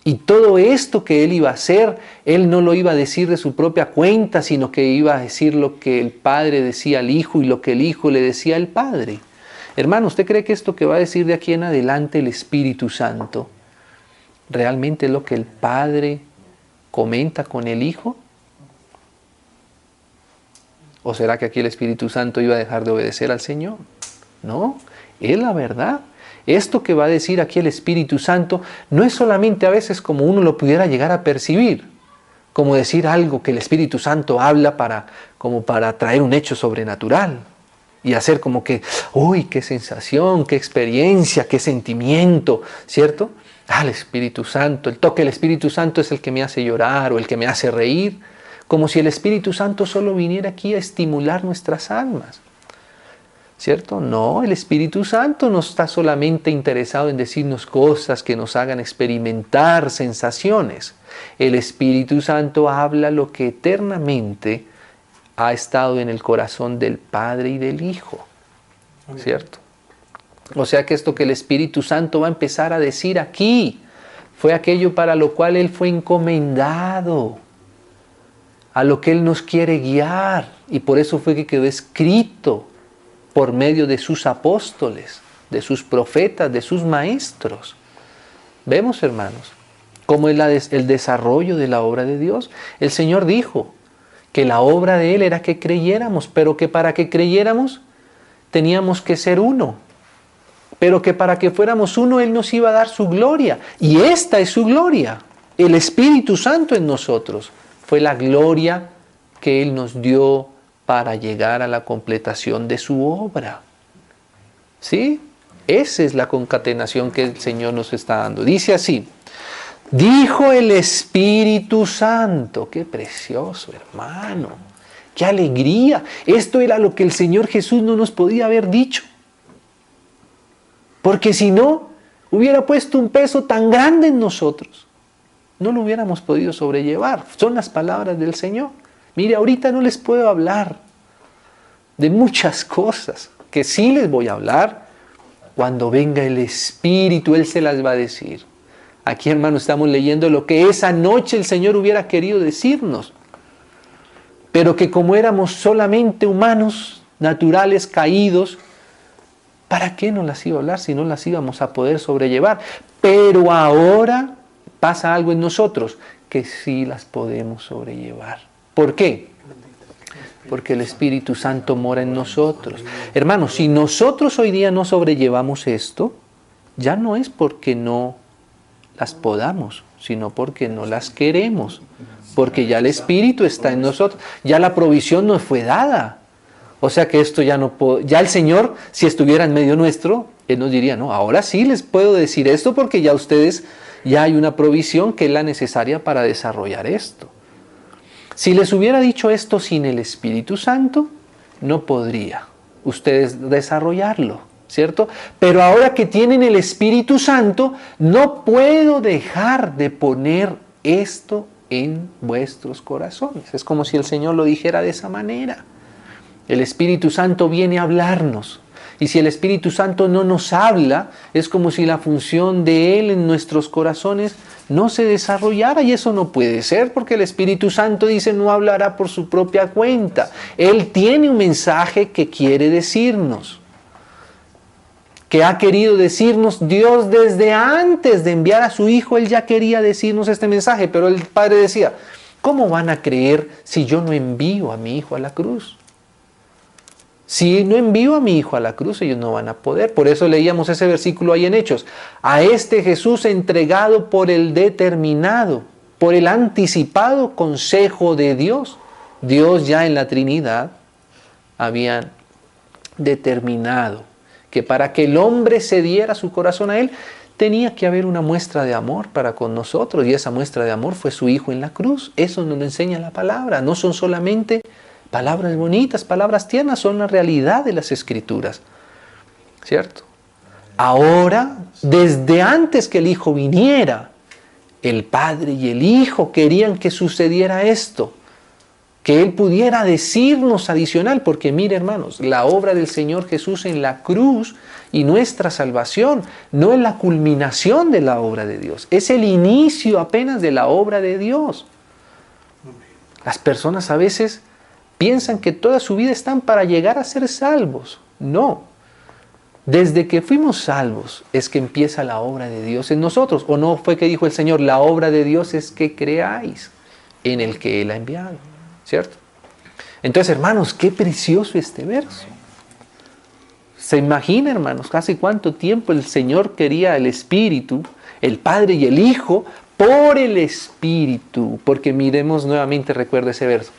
A: Y todo esto que Él iba a hacer, Él no lo iba a decir de su propia cuenta, sino que iba a decir lo que el Padre decía al Hijo y lo que el Hijo le decía al Padre. Hermano, ¿usted cree que esto que va a decir de aquí en adelante el Espíritu Santo realmente es lo que el Padre comenta con el Hijo? ¿O será que aquí el Espíritu Santo iba a dejar de obedecer al Señor? No, es la verdad. Esto que va a decir aquí el Espíritu Santo no es solamente a veces como uno lo pudiera llegar a percibir, como decir algo que el Espíritu Santo habla como para traer un hecho sobrenatural y hacer como que, uy, qué sensación, qué experiencia, qué sentimiento, ¿cierto? El Espíritu Santo, el toque del Espíritu Santo es el que me hace llorar o el que me hace reír, como si el Espíritu Santo solo viniera aquí a estimular nuestras almas. ¿Cierto? No, el Espíritu Santo no está solamente interesado en decirnos cosas que nos hagan experimentar sensaciones. El Espíritu Santo habla lo que eternamente ha estado en el corazón del Padre y del Hijo. ¿Cierto? O sea que esto que el Espíritu Santo va a empezar a decir aquí fue aquello para lo cual Él fue encomendado, a lo que Él nos quiere guiar, y por eso fue que quedó escrito por medio de sus apóstoles, de sus profetas, de sus maestros. Vemos, hermanos, cómo es el desarrollo de la obra de Dios. El Señor dijo que la obra de Él era que creyéramos, pero que para que creyéramos teníamos que ser uno. Pero que para que fuéramos uno Él nos iba a dar su gloria. Y esta es su gloria, el Espíritu Santo en nosotros. Fue la gloria que Él nos dio para llegar a la completación de su obra. ¿Sí? Esa es la concatenación que el Señor nos está dando. Dice así, dijo el Espíritu Santo. ¡Qué precioso, hermano! ¡Qué alegría! Esto era lo que el Señor Jesús no nos podía haber dicho. Porque si no, hubiera puesto un peso tan grande en nosotros. No lo hubiéramos podido sobrellevar. Son las palabras del Señor. Mire, ahorita no les puedo hablar de muchas cosas, que sí les voy a hablar. Cuando venga el Espíritu, Él se las va a decir. Aquí, hermano, estamos leyendo lo que esa noche el Señor hubiera querido decirnos. Pero que como éramos solamente humanos, naturales, caídos, ¿para qué nos las iba a hablar si no las íbamos a poder sobrellevar? Pero ahora pasa algo en nosotros, que sí las podemos sobrellevar. ¿Por qué? Porque el Espíritu Santo mora en nosotros. Hermanos, si nosotros hoy día no sobrellevamos esto, ya no es porque no las podamos, sino porque no las queremos. Porque ya el Espíritu está en nosotros, ya la provisión nos fue dada. O sea que esto ya no puedo, ya el Señor, si estuviera en medio nuestro, Él nos diría, no, ahora sí les puedo decir esto porque ya ustedes, ya hay una provisión que es la necesaria para desarrollar esto. Si les hubiera dicho esto sin el Espíritu Santo, no podría ustedes desarrollarlo, ¿cierto? Pero ahora que tienen el Espíritu Santo, no puedo dejar de poner esto en vuestros corazones. Es como si el Señor lo dijera de esa manera. El Espíritu Santo viene a hablarnos. Y si el Espíritu Santo no nos habla, es como si la función de Él en nuestros corazones no se desarrollara, y eso no puede ser, porque el Espíritu Santo dice no hablará por su propia cuenta. Él tiene un mensaje que quiere decirnos, que ha querido decirnos Dios desde antes de enviar a su Hijo. Él ya quería decirnos este mensaje, pero el Padre decía, ¿cómo van a creer si yo no envío a mi Hijo a la cruz? Si no envío a mi Hijo a la cruz, ellos no van a poder. Por eso leíamos ese versículo ahí en Hechos. A este Jesús entregado por el determinado, por el anticipado consejo de Dios. Dios ya en la Trinidad había determinado que para que el hombre se diera su corazón a Él, tenía que haber una muestra de amor para con nosotros. Y esa muestra de amor fue su Hijo en la cruz. Eso nos lo enseña la palabra. No son solamente palabras bonitas, palabras tiernas, son la realidad de las Escrituras, ¿cierto? Ahora, desde antes que el Hijo viniera, el Padre y el Hijo querían que sucediera esto. que Él pudiera decirnos adicional, porque mire hermanos, la obra del Señor Jesús en la cruz y nuestra salvación no es la culminación de la obra de Dios, es el inicio apenas de la obra de Dios. Las personas a veces piensan que toda su vida están para llegar a ser salvos. No. Desde que fuimos salvos es que empieza la obra de Dios en nosotros. ¿O no fue que dijo el Señor, la obra de Dios es que creáis en el que Él ha enviado? ¿Cierto? Entonces, hermanos, qué precioso este verso. ¿Se imagina, hermanos, hace cuánto tiempo el Señor quería el Espíritu, el Padre y el Hijo, por el Espíritu? Porque miremos nuevamente, recuerdo ese verso.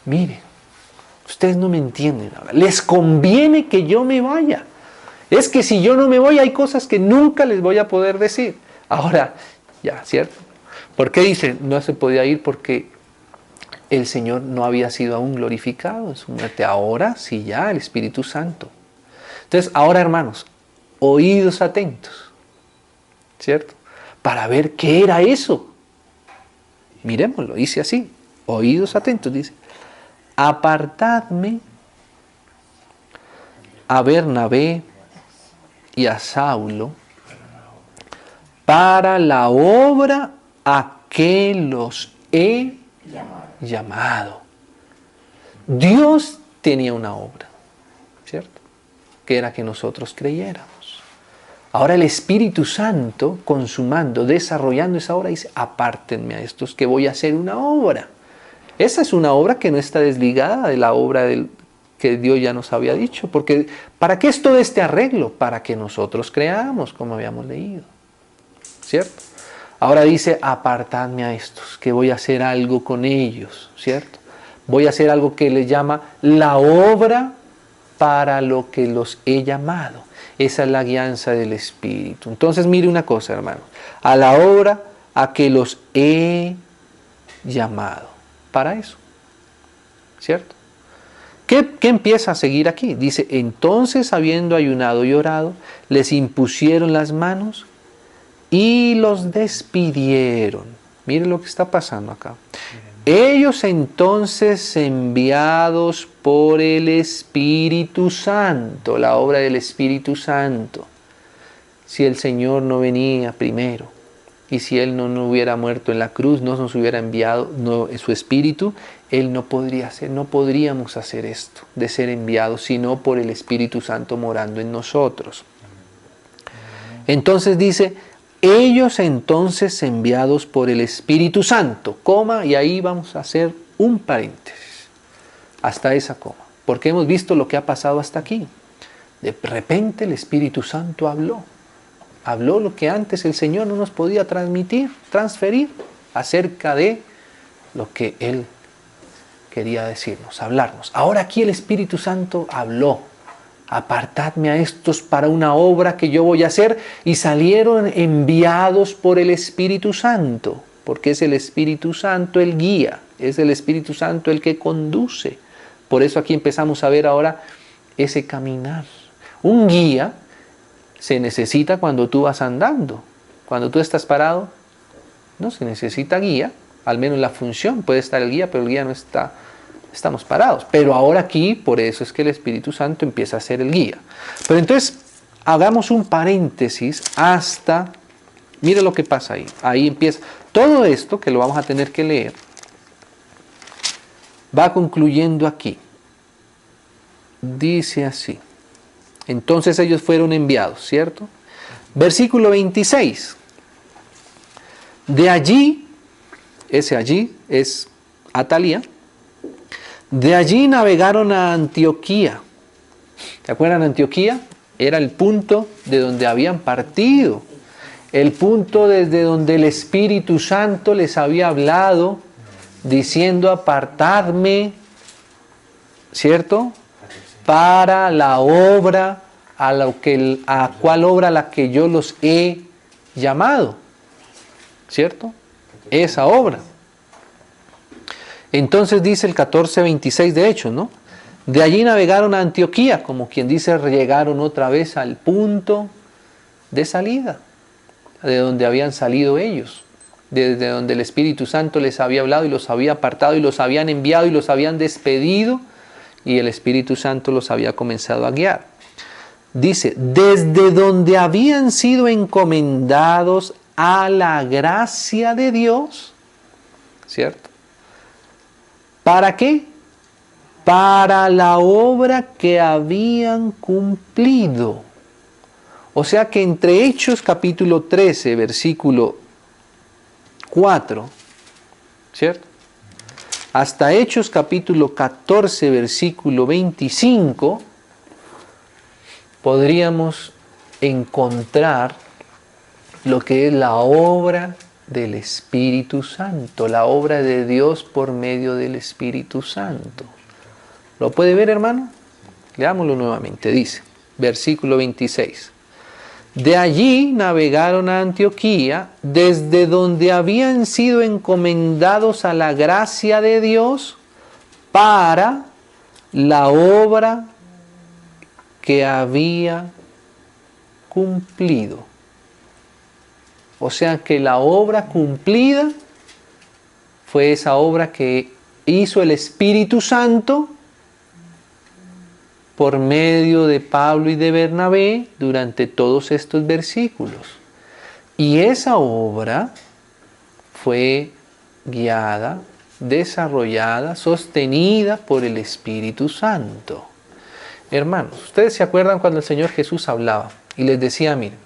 A: Miren, ustedes no me entienden ahora. Les conviene que yo me vaya. Es que si yo no me voy, hay cosas que nunca les voy a poder decir. Ahora, ya, ¿cierto? ¿Por qué dice? No se podía ir porque el Señor no había sido aún glorificado en su muerte. Ahora sí, ya, el Espíritu Santo. Entonces, ahora, hermanos, oídos atentos, ¿cierto? Para ver qué era eso. Miremoslo, dice así, oídos atentos, dice. Apartadme a Bernabé y a Saulo para la obra a que los he llamado. Dios tenía una obra, ¿cierto? Que era que nosotros creyéramos. Ahora el Espíritu Santo, consumando, desarrollando esa obra, dice, apártenme a estos que voy a hacer una obra. Esa es una obra que no está desligada de la obra que Dios ya nos había dicho. Porque, ¿para qué es todo este arreglo? Para que nosotros creamos, como habíamos leído. ¿Cierto? Ahora dice, apartadme a estos, que voy a hacer algo con ellos. ¿Cierto? Voy a hacer algo que les llama la obra para lo que los he llamado. Esa es la guianza del Espíritu. Entonces, mire una cosa, hermano. A la obra a que los he llamado. Para eso. ¿Cierto? ¿Qué empieza a seguir aquí? Dice, entonces habiendo ayunado y orado, les impusieron las manos y los despidieron. Mire lo que está pasando acá. Ellos entonces enviados por el Espíritu Santo, la obra del Espíritu Santo. Si el Señor no venía primero y si Él no hubiera muerto en la cruz, no nos hubiera enviado su Espíritu, Él no podríamos hacer esto, de ser enviados, sino por el Espíritu Santo morando en nosotros. Entonces dice, ellos entonces enviados por el Espíritu Santo, coma, y ahí vamos a hacer un paréntesis, hasta esa coma, porque hemos visto lo que ha pasado hasta aquí. De repente el Espíritu Santo habló lo que antes el Señor no nos podía transferir acerca de lo que Él quería decirnos, hablarnos. Ahora aquí el Espíritu Santo habló. Apartadme a estos para una obra que yo voy a hacer, y salieron enviados por el Espíritu Santo, porque es el Espíritu Santo el guía, es el Espíritu Santo el que conduce. Por eso aquí empezamos a ver ahora ese caminar. Un guía se necesita cuando tú vas andando. Cuando tú estás parado, no se necesita guía, al menos la función puede estar el guía, pero el guía no está. Estamos parados. Pero ahora aquí, por eso es que el Espíritu Santo empieza a ser el guía. Pero entonces, hagamos un paréntesis hasta, mire lo que pasa ahí. Ahí empieza. Todo esto, que lo vamos a tener que leer, va concluyendo aquí. Dice así. Entonces ellos fueron enviados, ¿cierto? Versículo 26. De allí, ese allí es Atalía. De allí navegaron a Antioquía. ¿Se acuerdan? Antioquía era el punto de donde habían partido. El punto desde donde el Espíritu Santo les había hablado, diciendo, apartadme, ¿cierto? Para la obra, a cuál obra a la que yo los he llamado. ¿Cierto? Esa obra. Entonces dice el 14:26 de Hechos, ¿no? De allí navegaron a Antioquía, como quien dice, llegaron otra vez al punto de salida, de donde habían salido ellos. desde donde el Espíritu Santo les había hablado y los había apartado y los habían enviado y los habían despedido, y el Espíritu Santo los había comenzado a guiar. Dice, desde donde habían sido encomendados a la gracia de Dios, ¿cierto? ¿Para qué? Para la obra que habían cumplido. O sea que entre Hechos capítulo 13, versículo 4, ¿cierto? Hasta Hechos capítulo 14, versículo 25, podríamos encontrar lo que es la obra del Espíritu Santo, la obra de Dios por medio del Espíritu Santo. ¿Lo puede ver, hermano? Leámoslo nuevamente. Dice, versículo 26. De allí navegaron a Antioquía, desde donde habían sido encomendados a la gracia de Dios para la obra que había cumplido. O sea que la obra cumplida fue esa obra que hizo el Espíritu Santo por medio de Pablo y de Bernabé durante todos estos versículos. Y esa obra fue guiada, desarrollada, sostenida por el Espíritu Santo. Hermanos, ¿ustedes se acuerdan cuando el Señor Jesús hablaba y les decía, miren,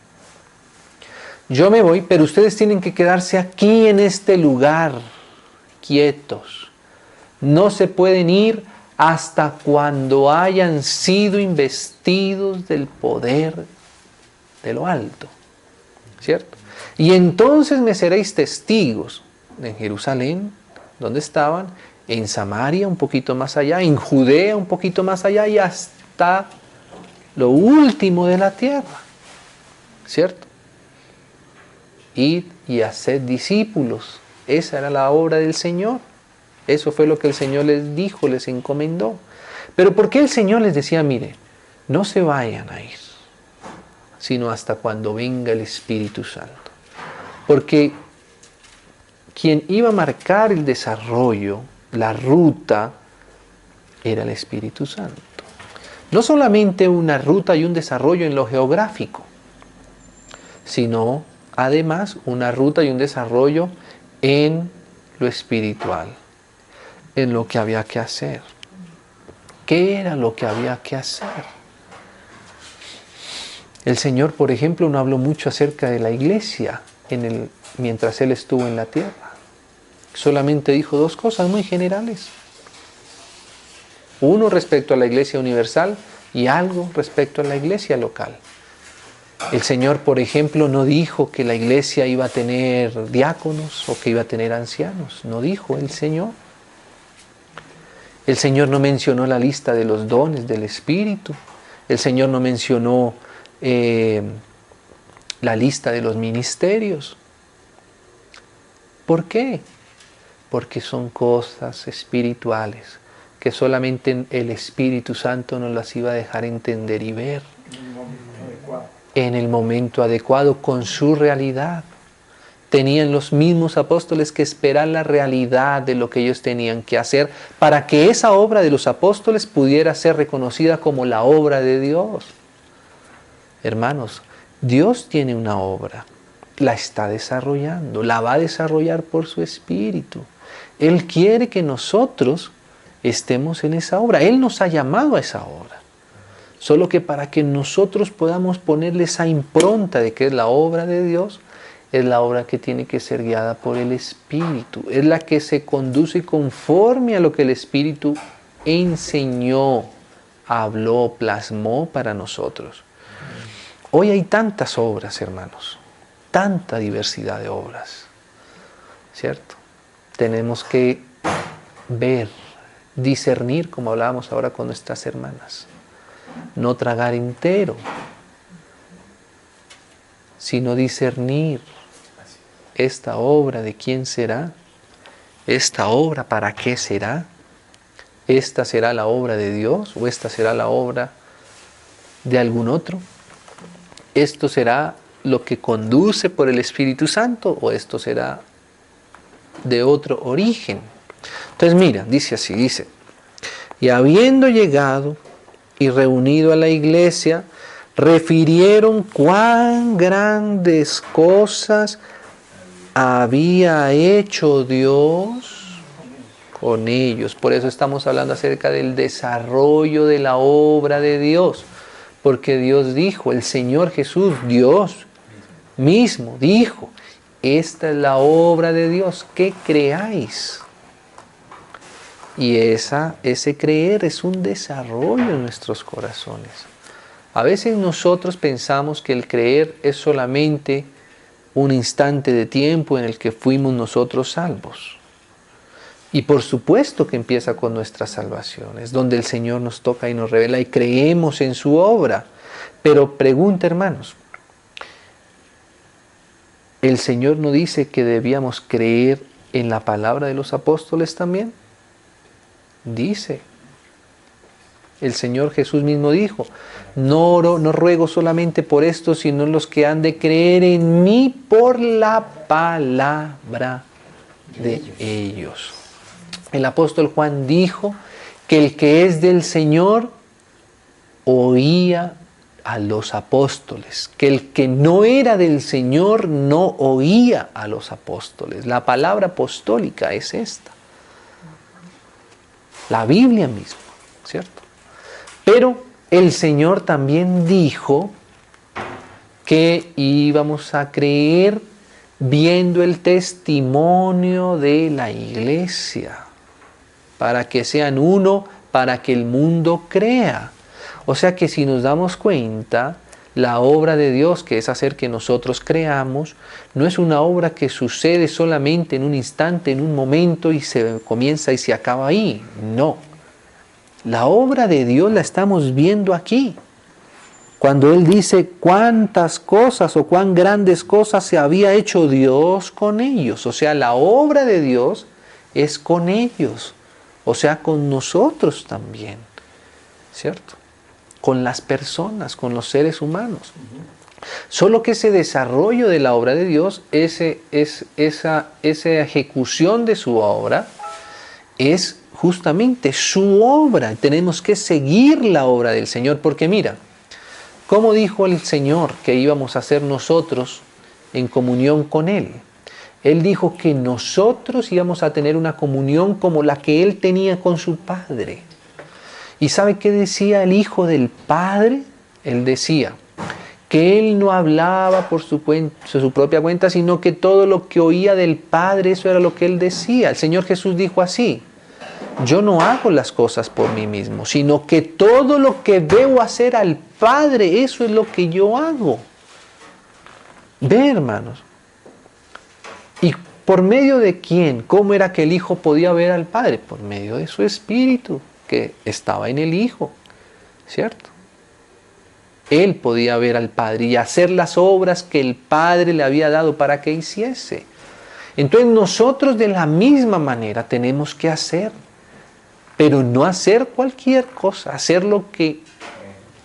A: yo me voy, pero ustedes tienen que quedarse aquí en este lugar, quietos. No se pueden ir hasta cuando hayan sido investidos del poder de lo alto, ¿cierto? Y entonces me seréis testigos en Jerusalén, donde estaban, en Samaria un poquito más allá, en Judea un poquito más allá y hasta lo último de la tierra, ¿cierto? Id y haced discípulos. Esa era la obra del Señor. Eso fue lo que el Señor les dijo, les encomendó. Pero ¿por qué el Señor les decía, mire, no se vayan a ir, sino hasta cuando venga el Espíritu Santo? Porque quien iba a marcar el desarrollo, la ruta, era el Espíritu Santo. No solamente una ruta y un desarrollo en lo geográfico, sino además una ruta y un desarrollo en lo espiritual, en lo que había que hacer. ¿Qué era lo que había que hacer? El Señor, por ejemplo, no habló mucho acerca de la iglesia mientras Él estuvo en la tierra. Solamente dijo dos cosas muy generales. Uno respecto a la iglesia universal y algo respecto a la iglesia local. El Señor, por ejemplo, no dijo que la iglesia iba a tener diáconos o que iba a tener ancianos. No dijo el Señor. El Señor no mencionó la lista de los dones del Espíritu. El Señor no mencionó la lista de los ministerios. ¿Por qué? Porque son cosas espirituales que solamente el Espíritu Santo nos las iba a dejar entender y ver en el momento adecuado con su realidad. Tenían los mismos apóstoles que esperar la realidad de lo que ellos tenían que hacer para que esa obra de los apóstoles pudiera ser reconocida como la obra de Dios. Hermanos, Dios tiene una obra, la está desarrollando, la va a desarrollar por su Espíritu. Él quiere que nosotros estemos en esa obra. Él nos ha llamado a esa obra. Solo que para que nosotros podamos ponerle esa impronta de que es la obra de Dios, es la obra que tiene que ser guiada por el Espíritu. Es la que se conduce conforme a lo que el Espíritu enseñó, habló, plasmó para nosotros. Hoy hay tantas obras, hermanos, tanta diversidad de obras, ¿cierto? Tenemos que ver, discernir, como hablábamos ahora con nuestras hermanas. No tragar entero, sino discernir esta obra de quién será, esta obra para qué será, esta será la obra de Dios o esta será la obra de algún otro, esto será lo que conduce por el Espíritu Santo o esto será de otro origen. Entonces mira, dice así, dice, y habiendo llegado y reunido a la iglesia, refirieron cuán grandes cosas había hecho Dios con ellos. Por eso estamos hablando acerca del desarrollo de la obra de Dios. Porque Dios dijo, el Señor Jesús, Dios mismo dijo, esta es la obra de Dios, que creáis. Y ese creer es un desarrollo en nuestros corazones. A veces nosotros pensamos que el creer es solamente un instante de tiempo en el que fuimos nosotros salvos. Y por supuesto que empieza con nuestra salvación, es donde el Señor nos toca y nos revela y creemos en su obra. Pero pregunta, hermanos, ¿el Señor no dice que debíamos creer en la palabra de los apóstoles también? Dice. El Señor Jesús mismo dijo, no oro, no ruego solamente por esto, sino los que han de creer en mí por la palabra de ellos. El apóstol Juan dijo que el que es del Señor oía a los apóstoles, que el que no era del Señor no oía a los apóstoles. La palabra apostólica es esta. La Biblia misma, ¿cierto? Pero el Señor también dijo que íbamos a creer viendo el testimonio de la iglesia, para que sean uno, para que el mundo crea. O sea que si nos damos cuenta, la obra de Dios, que es hacer que nosotros creamos, no es una obra que sucede solamente en un instante, en un momento y se comienza y se acaba ahí. No. La obra de Dios la estamos viendo aquí. Cuando Él dice cuántas cosas o cuán grandes cosas se había hecho Dios con ellos. O sea, la obra de Dios es con ellos. O sea, con nosotros también. ¿Cierto? Con las personas, con los seres humanos. Solo que ese desarrollo de la obra de Dios, esa ejecución de su obra, es justamente su obra. Tenemos que seguir la obra del Señor, porque mira, ¿cómo dijo el Señor que íbamos a hacer nosotros en comunión con Él? Él dijo que nosotros íbamos a tener una comunión como la que Él tenía con su Padre. ¿Y sabe qué decía el Hijo del Padre? Él decía que Él no hablaba por su propia cuenta, sino que todo lo que oía del Padre, eso era lo que Él decía. El Señor Jesús dijo así: yo no hago las cosas por mí mismo, sino que todo lo que veo hacer al Padre, eso es lo que yo hago. Ve, hermanos. ¿Y por medio de quién? ¿Cómo era que el Hijo podía ver al Padre? Por medio de su Espíritu, que estaba en el Hijo, ¿cierto? Él podía ver al Padre y hacer las obras que el Padre le había dado para que hiciese. Entonces nosotros de la misma manera tenemos que hacer, pero no hacer cualquier cosa, hacer lo que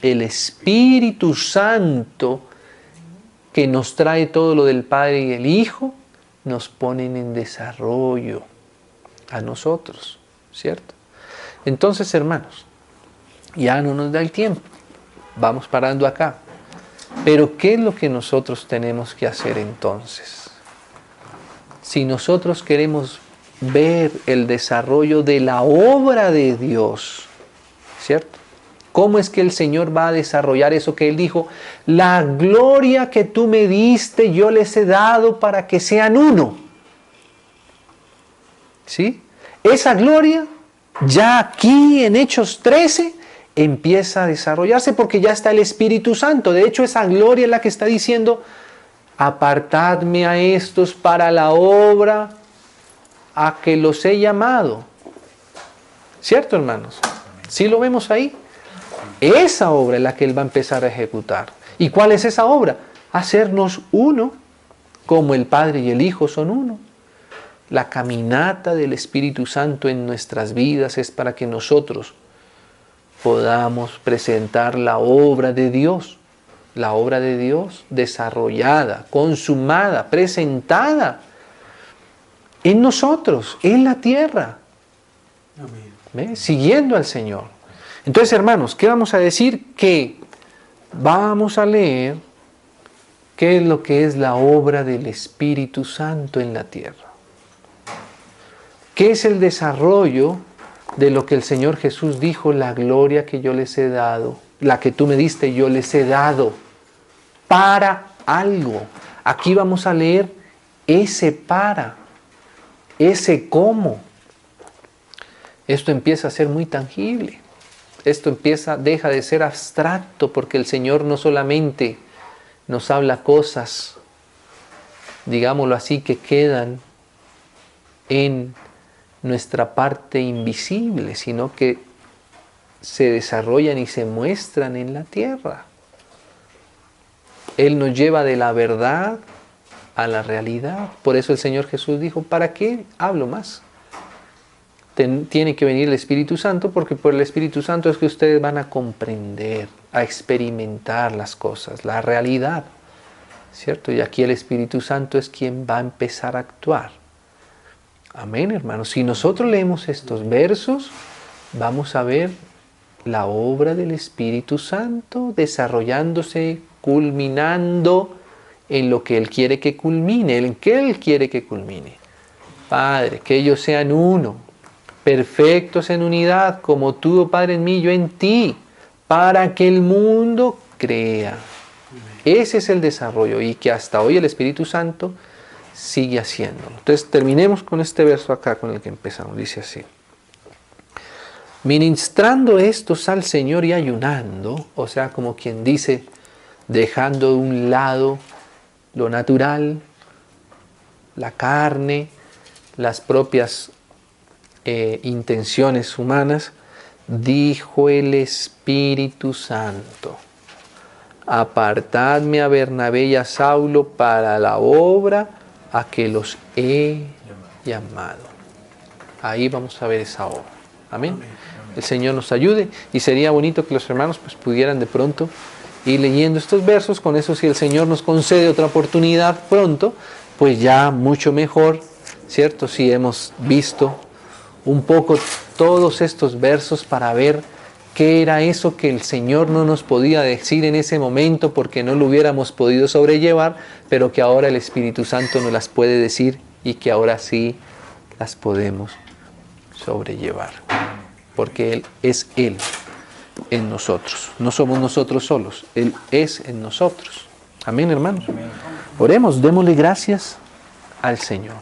A: el Espíritu Santo, que nos trae todo lo del Padre y el Hijo, nos ponen en desarrollo a nosotros, ¿cierto? Entonces, hermanos, ya no nos da el tiempo, vamos parando acá. Pero ¿qué es lo que nosotros tenemos que hacer entonces? Si nosotros queremos ver el desarrollo de la obra de Dios, ¿cierto? ¿Cómo es que el Señor va a desarrollar eso que Él dijo? La gloria que tú me diste, yo les he dado para que sean uno. ¿Sí? Esa gloria, ya aquí en Hechos 13, empieza a desarrollarse porque ya está el Espíritu Santo. De hecho, esa gloria es la que está diciendo: apartadme a estos para la obra a que los he llamado. ¿Cierto, hermanos? ¿Sí lo vemos ahí? Esa obra es la que Él va a empezar a ejecutar. ¿Y cuál es esa obra? Hacernos uno, como el Padre y el Hijo son uno. La caminata del Espíritu Santo en nuestras vidas es para que nosotros podamos presentar la obra de Dios desarrollada, consumada, presentada en nosotros, en la tierra.
B: Amén.
A: ¿Ve? Siguiendo al Señor. Entonces, hermanos, ¿qué vamos a decir? Que vamos a leer qué es lo que es la obra del Espíritu Santo en la tierra. ¿Qué es el desarrollo de lo que el Señor Jesús dijo? La gloria que yo les he dado, la que tú me diste, yo les he dado para algo. Aquí vamos a leer ese para, ese cómo. Esto empieza a ser muy tangible. Esto deja de ser abstracto, porque el Señor no solamente nos habla cosas, digámoslo así, que quedan en nuestra parte invisible, sino que se desarrollan y se muestran en la tierra. Él nos lleva de la verdad a la realidad. Por eso el Señor Jesús dijo, ¿para qué hablo más? Tiene que venir el Espíritu Santo, porque por el Espíritu Santo es que ustedes van a comprender, a experimentar las cosas, la realidad, ¿cierto? Y aquí el Espíritu Santo es quien va a empezar a actuar. Amén, hermanos. Si nosotros leemos estos versos, vamos a ver la obra del Espíritu Santo desarrollándose, culminando en lo que Él quiere que culmine. ¿En qué Él quiere que culmine? Padre, que ellos sean uno, perfectos en unidad, como tú, oh Padre, en mí, yo en ti, para que el mundo crea. Ese es el desarrollo, y que hasta hoy el Espíritu Santo sigue haciéndolo. Entonces terminemos con este verso acá con el que empezamos. Dice así: ministrando estos al Señor y ayunando, o sea, como quien dice, dejando de un lado lo natural, la carne, las propias intenciones humanas, dijo el Espíritu Santo: apartadme a Bernabé y a Saulo para la obra a que los he llamado. Ahí vamos a ver esa obra. Amén. El Señor nos ayude, y sería bonito que los hermanos pues pudieran de pronto ir leyendo estos versos. Con eso, si el Señor nos concede otra oportunidad pronto, pues ya mucho mejor, ¿cierto? Si hemos visto un poco todos estos versos para ver qué era eso que el Señor no nos podía decir en ese momento porque no lo hubiéramos podido sobrellevar, pero que ahora el Espíritu Santo nos las puede decir y que ahora sí las podemos sobrellevar. Porque Él es Él en nosotros. No somos nosotros solos. Él es en nosotros. Amén, hermanos. Oremos, démosle gracias al Señor.